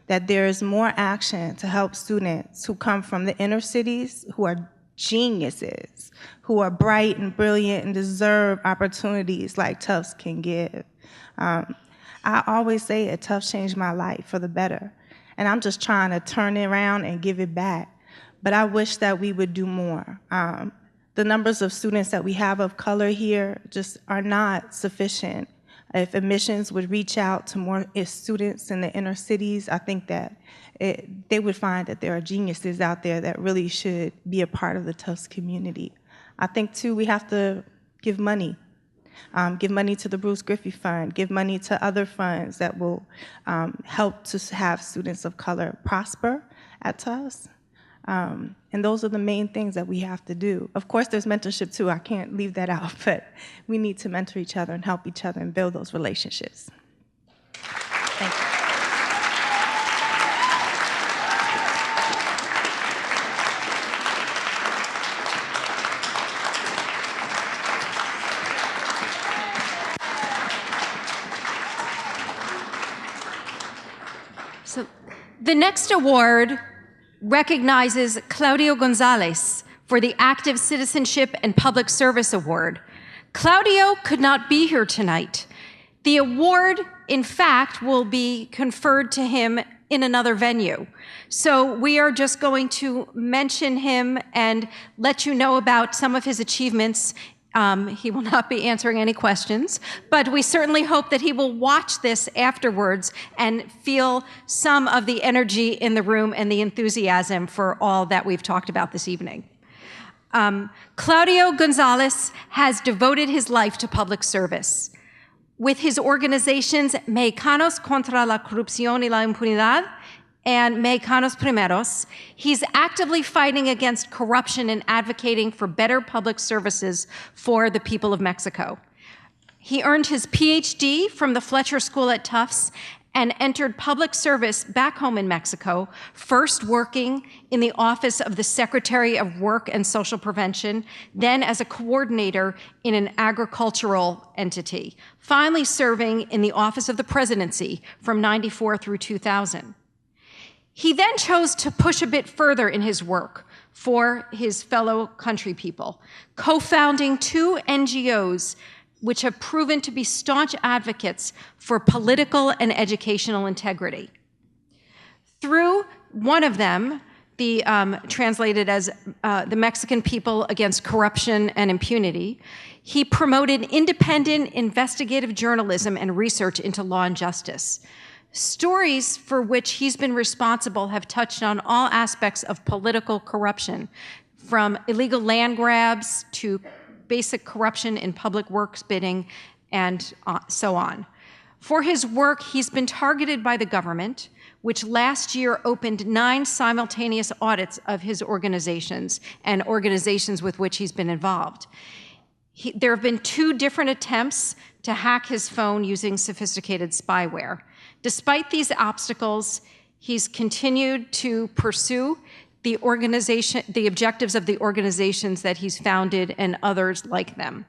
that there is more action to help students who come from the inner cities, who are geniuses, who are bright and brilliant and deserve opportunities like Tufts can give. I always say it, Tufts changed my life for the better. And I'm just trying to turn it around and give it back. But I wish that we would do more. The numbers of students that we have of color here just are not sufficient. If admissions would reach out to more students in the inner cities, I think that they would find that there are geniuses out there that really should be a part of the Tufts community. I think, too, we have to give money. Give money to the Bruce Griffey Fund, give money to other funds that will help to have students of color prosper at Tufts. And those are the main things that we have to do. Of course, there's mentorship too, I can't leave that out, but we need to mentor each other and help each other and build those relationships. Thank you. So the next award recognizes Claudio Gonzalez for the Active Citizenship and Public Service Award. Claudio could not be here tonight. The award, in fact, will be conferred to him in another venue. So we are just going to mention him and let you know about some of his achievements. He will not be answering any questions, but we certainly hope that he will watch this afterwards and feel some of the energy in the room and the enthusiasm for all that we've talked about this evening. Claudio Gonzalez has devoted his life to public service. With his organizations Mexicanos contra la Corrupción y la Impunidad and Mexicanos Primeros, he's actively fighting against corruption and advocating for better public services for the people of Mexico. He earned his PhD from the Fletcher School at Tufts and entered public service back home in Mexico, first working in the office of the Secretary of Work and Social Prevention, then as a coordinator in an agricultural entity, finally serving in the office of the presidency from '94 through 2000. He then chose to push a bit further in his work for his fellow country people, co-founding 2 NGOs which have proven to be staunch advocates for political and educational integrity. Through one of them, translated as the Mexican People Against Corruption and Impunity, he promoted independent investigative journalism and research into law and justice. Stories for which he's been responsible have touched on all aspects of political corruption, from illegal land grabs to basic corruption in public works bidding, and so on. For his work, he's been targeted by the government, which last year opened 9 simultaneous audits of his organizations and organizations with which he's been involved. There have been 2 different attempts to hack his phone using sophisticated spyware. Despite these obstacles, he's continued to pursue the objectives of the organizations that he's founded and others like them.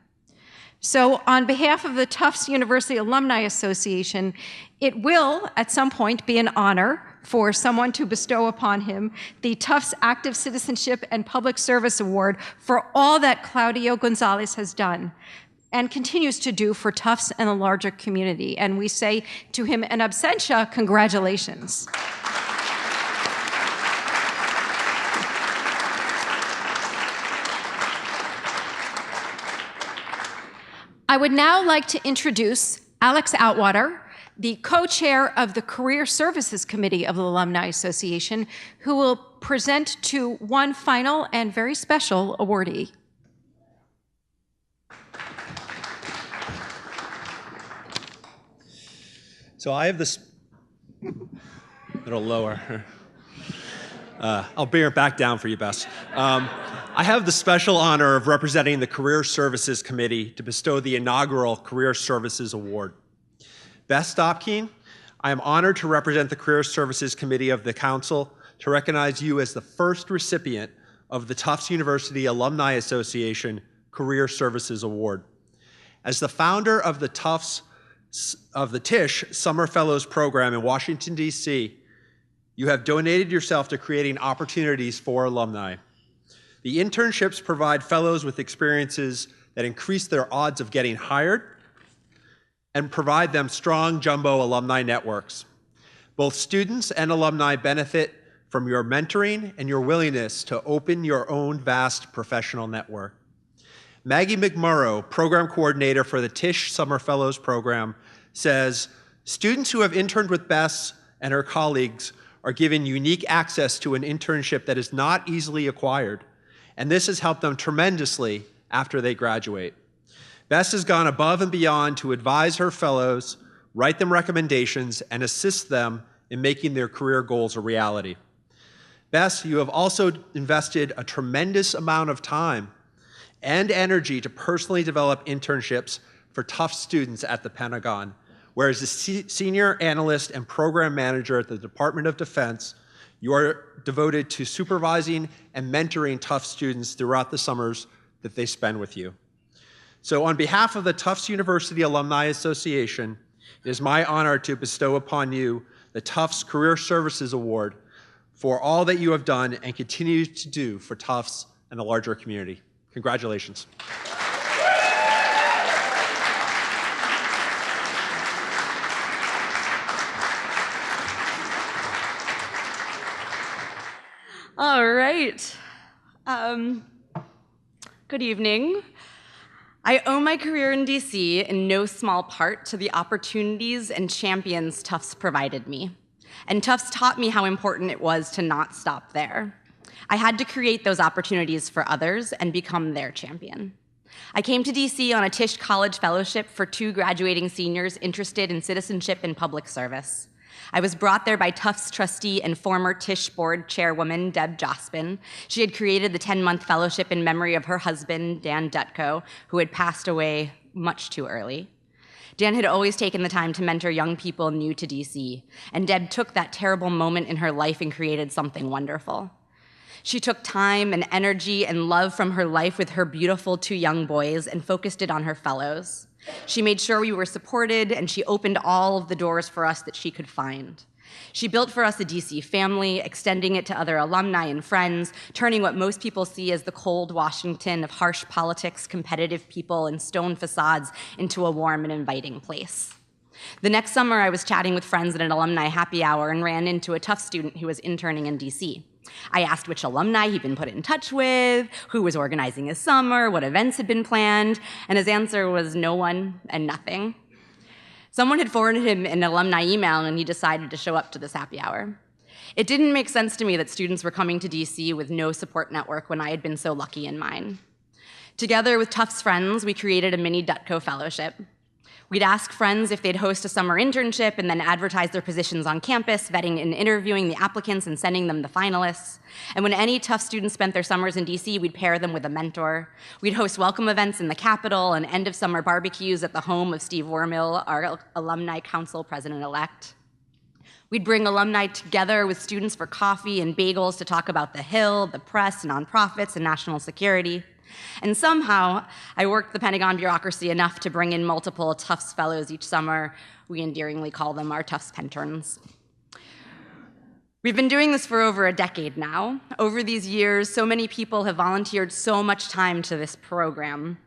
So on behalf of the Tufts University Alumni Association, it will at some point be an honor for someone to bestow upon him the Tufts Active Citizenship and Public Service Award for all that Claudio Gonzalez has done and continues to do for Tufts and the larger community. And we say to him in absentia, congratulations. I would now like to introduce Alex Outwater, the co-chair of the Career Services Committee of the Alumni Association, who will present to one final and very special awardee. So I have this, a little lower. I'll bring it back down for you, Bess. I have the special honor of representing the Career Services Committee to bestow the inaugural Career Services Award. Bess Stopkeen, I am honored to represent the Career Services Committee of the Council to recognize you as the first recipient of the Tufts University Alumni Association Career Services Award. As the founder of the Tisch Summer Fellows Program in Washington, D.C., you have donated yourself to creating opportunities for alumni. The internships provide fellows with experiences that increase their odds of getting hired and provide them strong jumbo alumni networks. Both students and alumni benefit from your mentoring and your willingness to open your own vast professional network. Maggie McMurrow, program coordinator for the Tisch Summer Fellows Program, says, students who have interned with Bess and her colleagues are given unique access to an internship that is not easily acquired, and this has helped them tremendously after they graduate. Bess has gone above and beyond to advise her fellows, write them recommendations, and assist them in making their career goals a reality. Bess, you have also invested a tremendous amount of time and energy to personally develop internships for Tufts students at the Pentagon, whereas a senior analyst and program manager at the Department of Defense, you are devoted to supervising and mentoring Tufts students throughout the summers that they spend with you. So on behalf of the Tufts University Alumni Association, it is my honor to bestow upon you the Tufts Career Services Award for all that you have done and continue to do for Tufts and the larger community. Congratulations. All right. Good evening. I owe my career in DC in no small part to the opportunities and champions Tufts provided me. And Tufts taught me how important it was to not stop there. I had to create those opportunities for others and become their champion. I came to DC on a Tisch College Fellowship for 2 graduating seniors interested in citizenship and public service. I was brought there by Tufts trustee and former Tisch board chairwoman, Deb Jospin. She had created the 10-month fellowship in memory of her husband, Dan Dutko, who had passed away much too early. Dan had always taken the time to mentor young people new to DC, and Deb took that terrible moment in her life and created something wonderful. She took time and energy and love from her life with her beautiful 2 young boys and focused it on her fellows. She made sure we were supported, and she opened all of the doors for us that she could find. She built for us a DC family, extending it to other alumni and friends, turning what most people see as the cold Washington of harsh politics, competitive people, and stone facades into a warm and inviting place. The next summer, I was chatting with friends at an alumni happy hour and ran into a Tufts student who was interning in DC. I asked which alumni he'd been put in touch with, who was organizing his summer, what events had been planned, and his answer was no one and nothing. Someone had forwarded him an alumni email, and he decided to show up to this happy hour. It didn't make sense to me that students were coming to DC with no support network when I had been so lucky in mine. Together with Tufts friends, we created a mini Dutko fellowship. We'd ask friends if they'd host a summer internship and then advertise their positions on campus, vetting and interviewing the applicants and sending them the finalists. And when any Tufts students spent their summers in DC, we'd pair them with a mentor. We'd host welcome events in the Capitol and end-of-summer barbecues at the home of Steve Wormill, our Alumni Council president-elect. We'd bring alumni together with students for coffee and bagels to talk about the Hill, the press, nonprofits, and national security. And somehow, I worked the Pentagon bureaucracy enough to bring in multiple Tufts fellows each summer. We endearingly call them our Tufts Penterns. We've been doing this for over a decade now. Over these years, so many people have volunteered so much time to this program,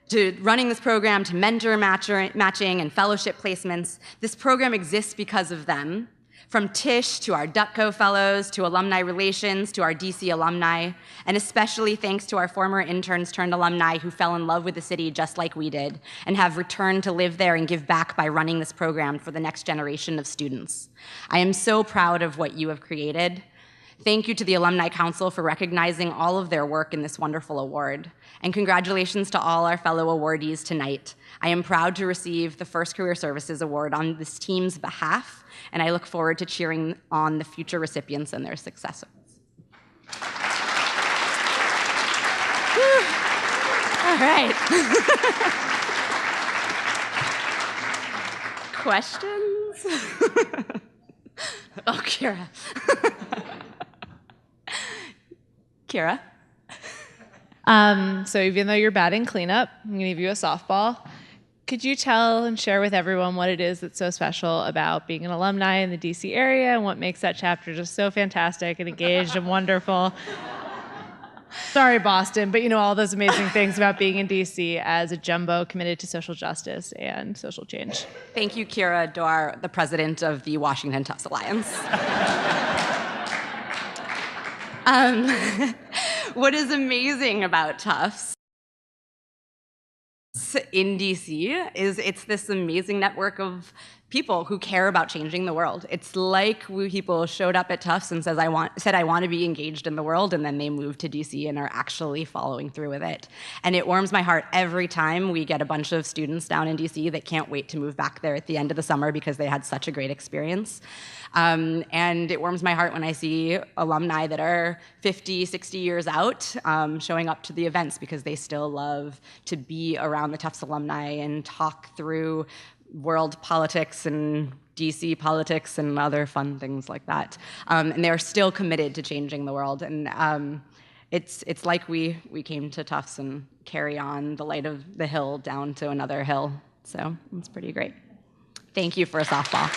to running this program, to mentor matching and fellowship placements. This program exists because of them. From Tisch to our Dutko fellows, to alumni relations, to our DC alumni, and especially thanks to our former interns turned alumni who fell in love with the city just like we did, and have returned to live there and give back by running this program for the next generation of students. I am so proud of what you have created. Thank you to the Alumni Council for recognizing all of their work in this wonderful award. And congratulations to all our fellow awardees tonight. I am proud to receive the First Career Services Award on this team's behalf, and I look forward to cheering on the future recipients and their successors. All right. Questions? Oh, Kira. Kira? So even though you're batting cleanup, I'm going to give you a softball. Could you tell and share with everyone what it is that's so special about being an alumni in the DC area and what makes that chapter just so fantastic and engaged and wonderful? Sorry, Boston, but you know all those amazing things about being in DC as a jumbo committed to social justice and social change. Thank you, Kira Doar, the president of the Washington Tufts Alliance. What is amazing about Tufts in DC is it's this amazing network of people who care about changing the world. It's like we people showed up at Tufts and said, I want to be engaged in the world, and then they moved to DC and are actually following through with it. And it warms my heart every time we get a bunch of students down in DC that can't wait to move back there at the end of the summer because they had such a great experience. And it warms my heart when I see alumni that are 50, 60 years out showing up to the events because they still love to be around the Tufts alumni and talk through world politics and DC politics and other fun things like that. And they're still committed to changing the world. And it's like we came to Tufts and carry on the light of the hill down to another hill. So it's pretty great. Thank you for a softball.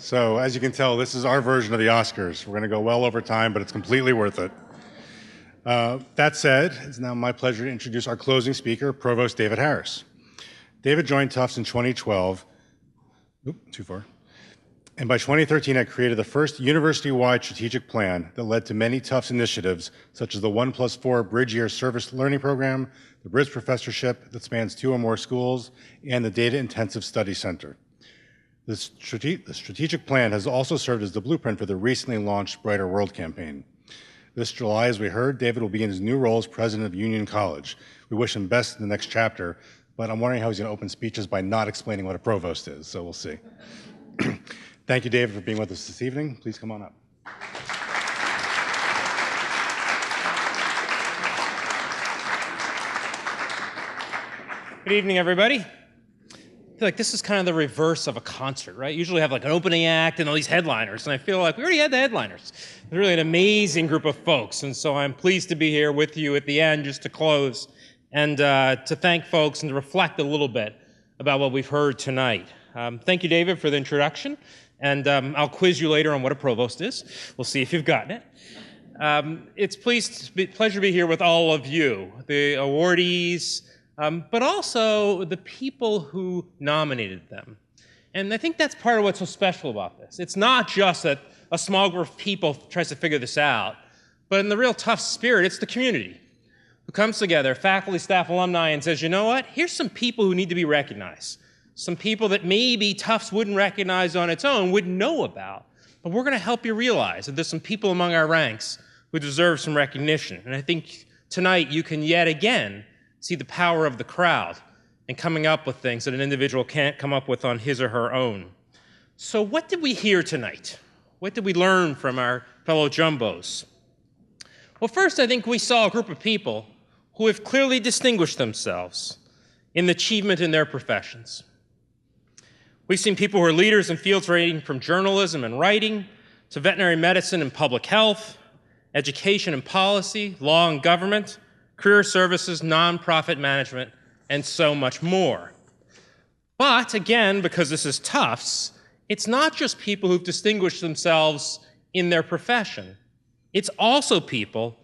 So as you can tell, this is our version of the Oscars. We're going to go well over time, but it's completely worth it. That said, it's now my pleasure to introduce our closing speaker, Provost David Harris. David joined Tufts in 2012. Too far. And by 2013, had created the first university-wide strategic plan that led to many Tufts initiatives, such as the 1+4 Brigadier Service Learning Program, the Bridge Professorship that spans 2 or more schools, and the Data Intensive Study Center. The strategic plan has also served as the blueprint for the recently launched Brighter World campaign. This July, as we heard, David will begin his new role as president of Union College. We wish him best in the next chapter, but I'm wondering how he's going to open speeches by not explaining what a provost is, so we'll see. Thank you, David, for being with us this evening. Please come on up. Good evening, everybody. I feel like this is kind of the reverse of a concert, right? Usually have like an opening act and all these headliners, and I feel like we already had the headliners. It's really an amazing group of folks, and so I'm pleased to be here with you at the end just to close and to thank folks and to reflect a little bit about what we've heard tonight. Thank you, David, for the introduction, and I'll quiz you later on what a provost is. We'll see if you've gotten it. It's pleasure to be here with all of you, the awardees, but also the people who nominated them. And I think that's part of what's so special about this. It's not just that a small group of people tries to figure this out, but in the real Tufts spirit, it's the community who comes together, faculty, staff, alumni, and says, you know what, here's some people who need to be recognized. Some people that maybe Tufts wouldn't recognize on its own, wouldn't know about. But we're going to help you realize that there's some people among our ranks who deserve some recognition. And I think tonight you can yet again see the power of the crowd and coming up with things that an individual can't come up with on his or her own. So what did we hear tonight? What did we learn from our fellow jumbos? Well, first, I think we saw a group of people who have clearly distinguished themselves in the achievement in their professions. We've seen people who are leaders in fields ranging from journalism and writing to veterinary medicine and public health, education and policy, law and government, career services, nonprofit management, and so much more. But again, because this is Tufts, it's not just people who've distinguished themselves in their profession. It's also people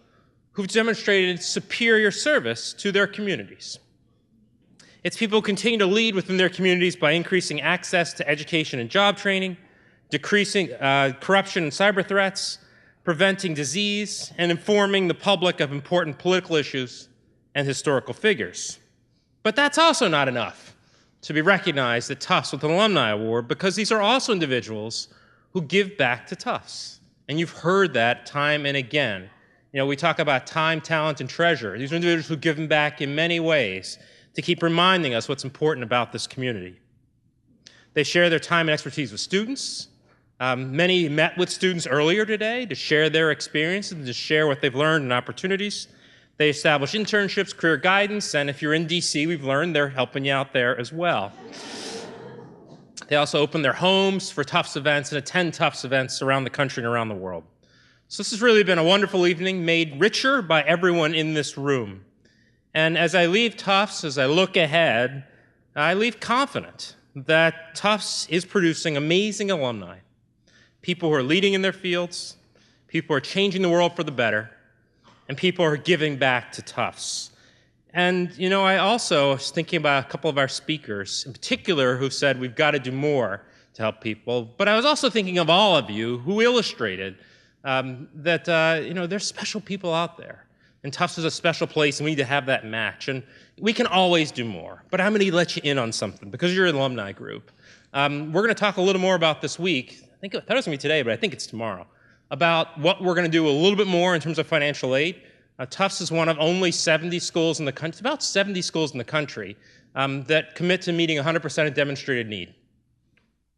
who've demonstrated superior service to their communities. It's people who continue to lead within their communities by increasing access to education and job training, decreasing corruption and cyber threats, preventing disease, and informing the public of important political issues and historical figures. But that's also not enough to be recognized at Tufts with an Alumni Award, because these are also individuals who give back to Tufts. And you've heard that time and again. You know, we talk about time, talent, and treasure. These are individuals who give back in many ways to keep reminding us what's important about this community. They share their time and expertise with students. Many met with students earlier today to share their experiences and to share what they've learned and opportunities. They establish internships, career guidance, and if you're in DC, we've learned they're helping you out there as well. They also open their homes for Tufts events and attend Tufts events around the country and around the world. So this has really been a wonderful evening, made richer by everyone in this room. And as I leave Tufts, as I look ahead, I leave confident that Tufts is producing amazing alumni, people who are leading in their fields, people who are changing the world for the better, and people who are giving back to Tufts. And, you know, I also was thinking about a couple of our speakers, in particular, who said we've got to do more to help people. But I was also thinking of all of you who illustrated that, you know, there's special people out there. And Tufts is a special place, and we need to have that match. And we can always do more. But I'm going to let you in on something, because you're an alumni group. We're going to talk a little more about this week. I thought it was going to be today, but I think it's tomorrow, about what we're going to do a little bit more in terms of financial aid. Tufts is one of only 70 schools in the country, about 70 schools in the country, that commit to meeting 100% of demonstrated need.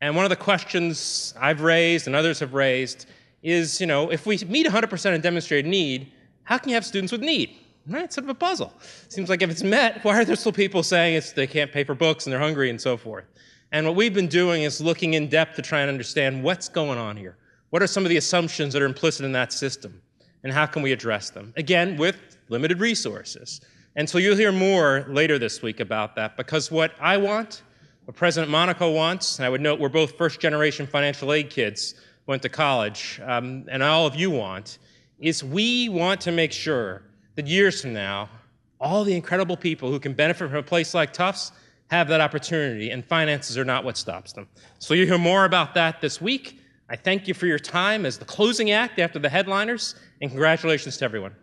And one of the questions I've raised and others have raised is, you know, if we meet 100% of demonstrated need, how can you have students with need? Right? It's sort of a puzzle. Seems like if it's met, why are there still people saying they can't pay for books and they're hungry and so forth? And what we've been doing is looking in depth to try and understand what's going on here. What are some of the assumptions that are implicit in that system? And how can we address them? Again, with limited resources. And so you'll hear more later this week about that, because what I want, What President Monaco wants, and I would note we're both first-generation financial aid kids, went to college, and all of you want, is we want to make sure that years from now, all the incredible people who can benefit from a place like Tufts have that opportunity, and finances are not what stops them. So you'll hear more about that this week. I thank you for your time as the closing act after the headliners, and congratulations to everyone.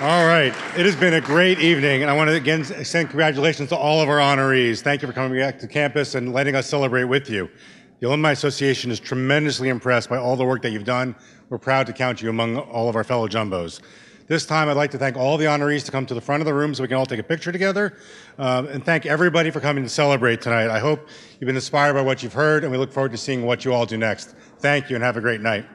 All right, it has been a great evening, and I want to again extend congratulations to all of our honorees. Thank you for coming back to campus and letting us celebrate with you. The Alumni Association is tremendously impressed by all the work that you've done. We're proud to count you among all of our fellow jumbos. This time, I'd like to thank all the honorees to come to the front of the room so we can all take a picture together, and thank everybody for coming to celebrate tonight. I hope you've been inspired by what you've heard, and we look forward to seeing what you all do next. Thank you, and have a great night.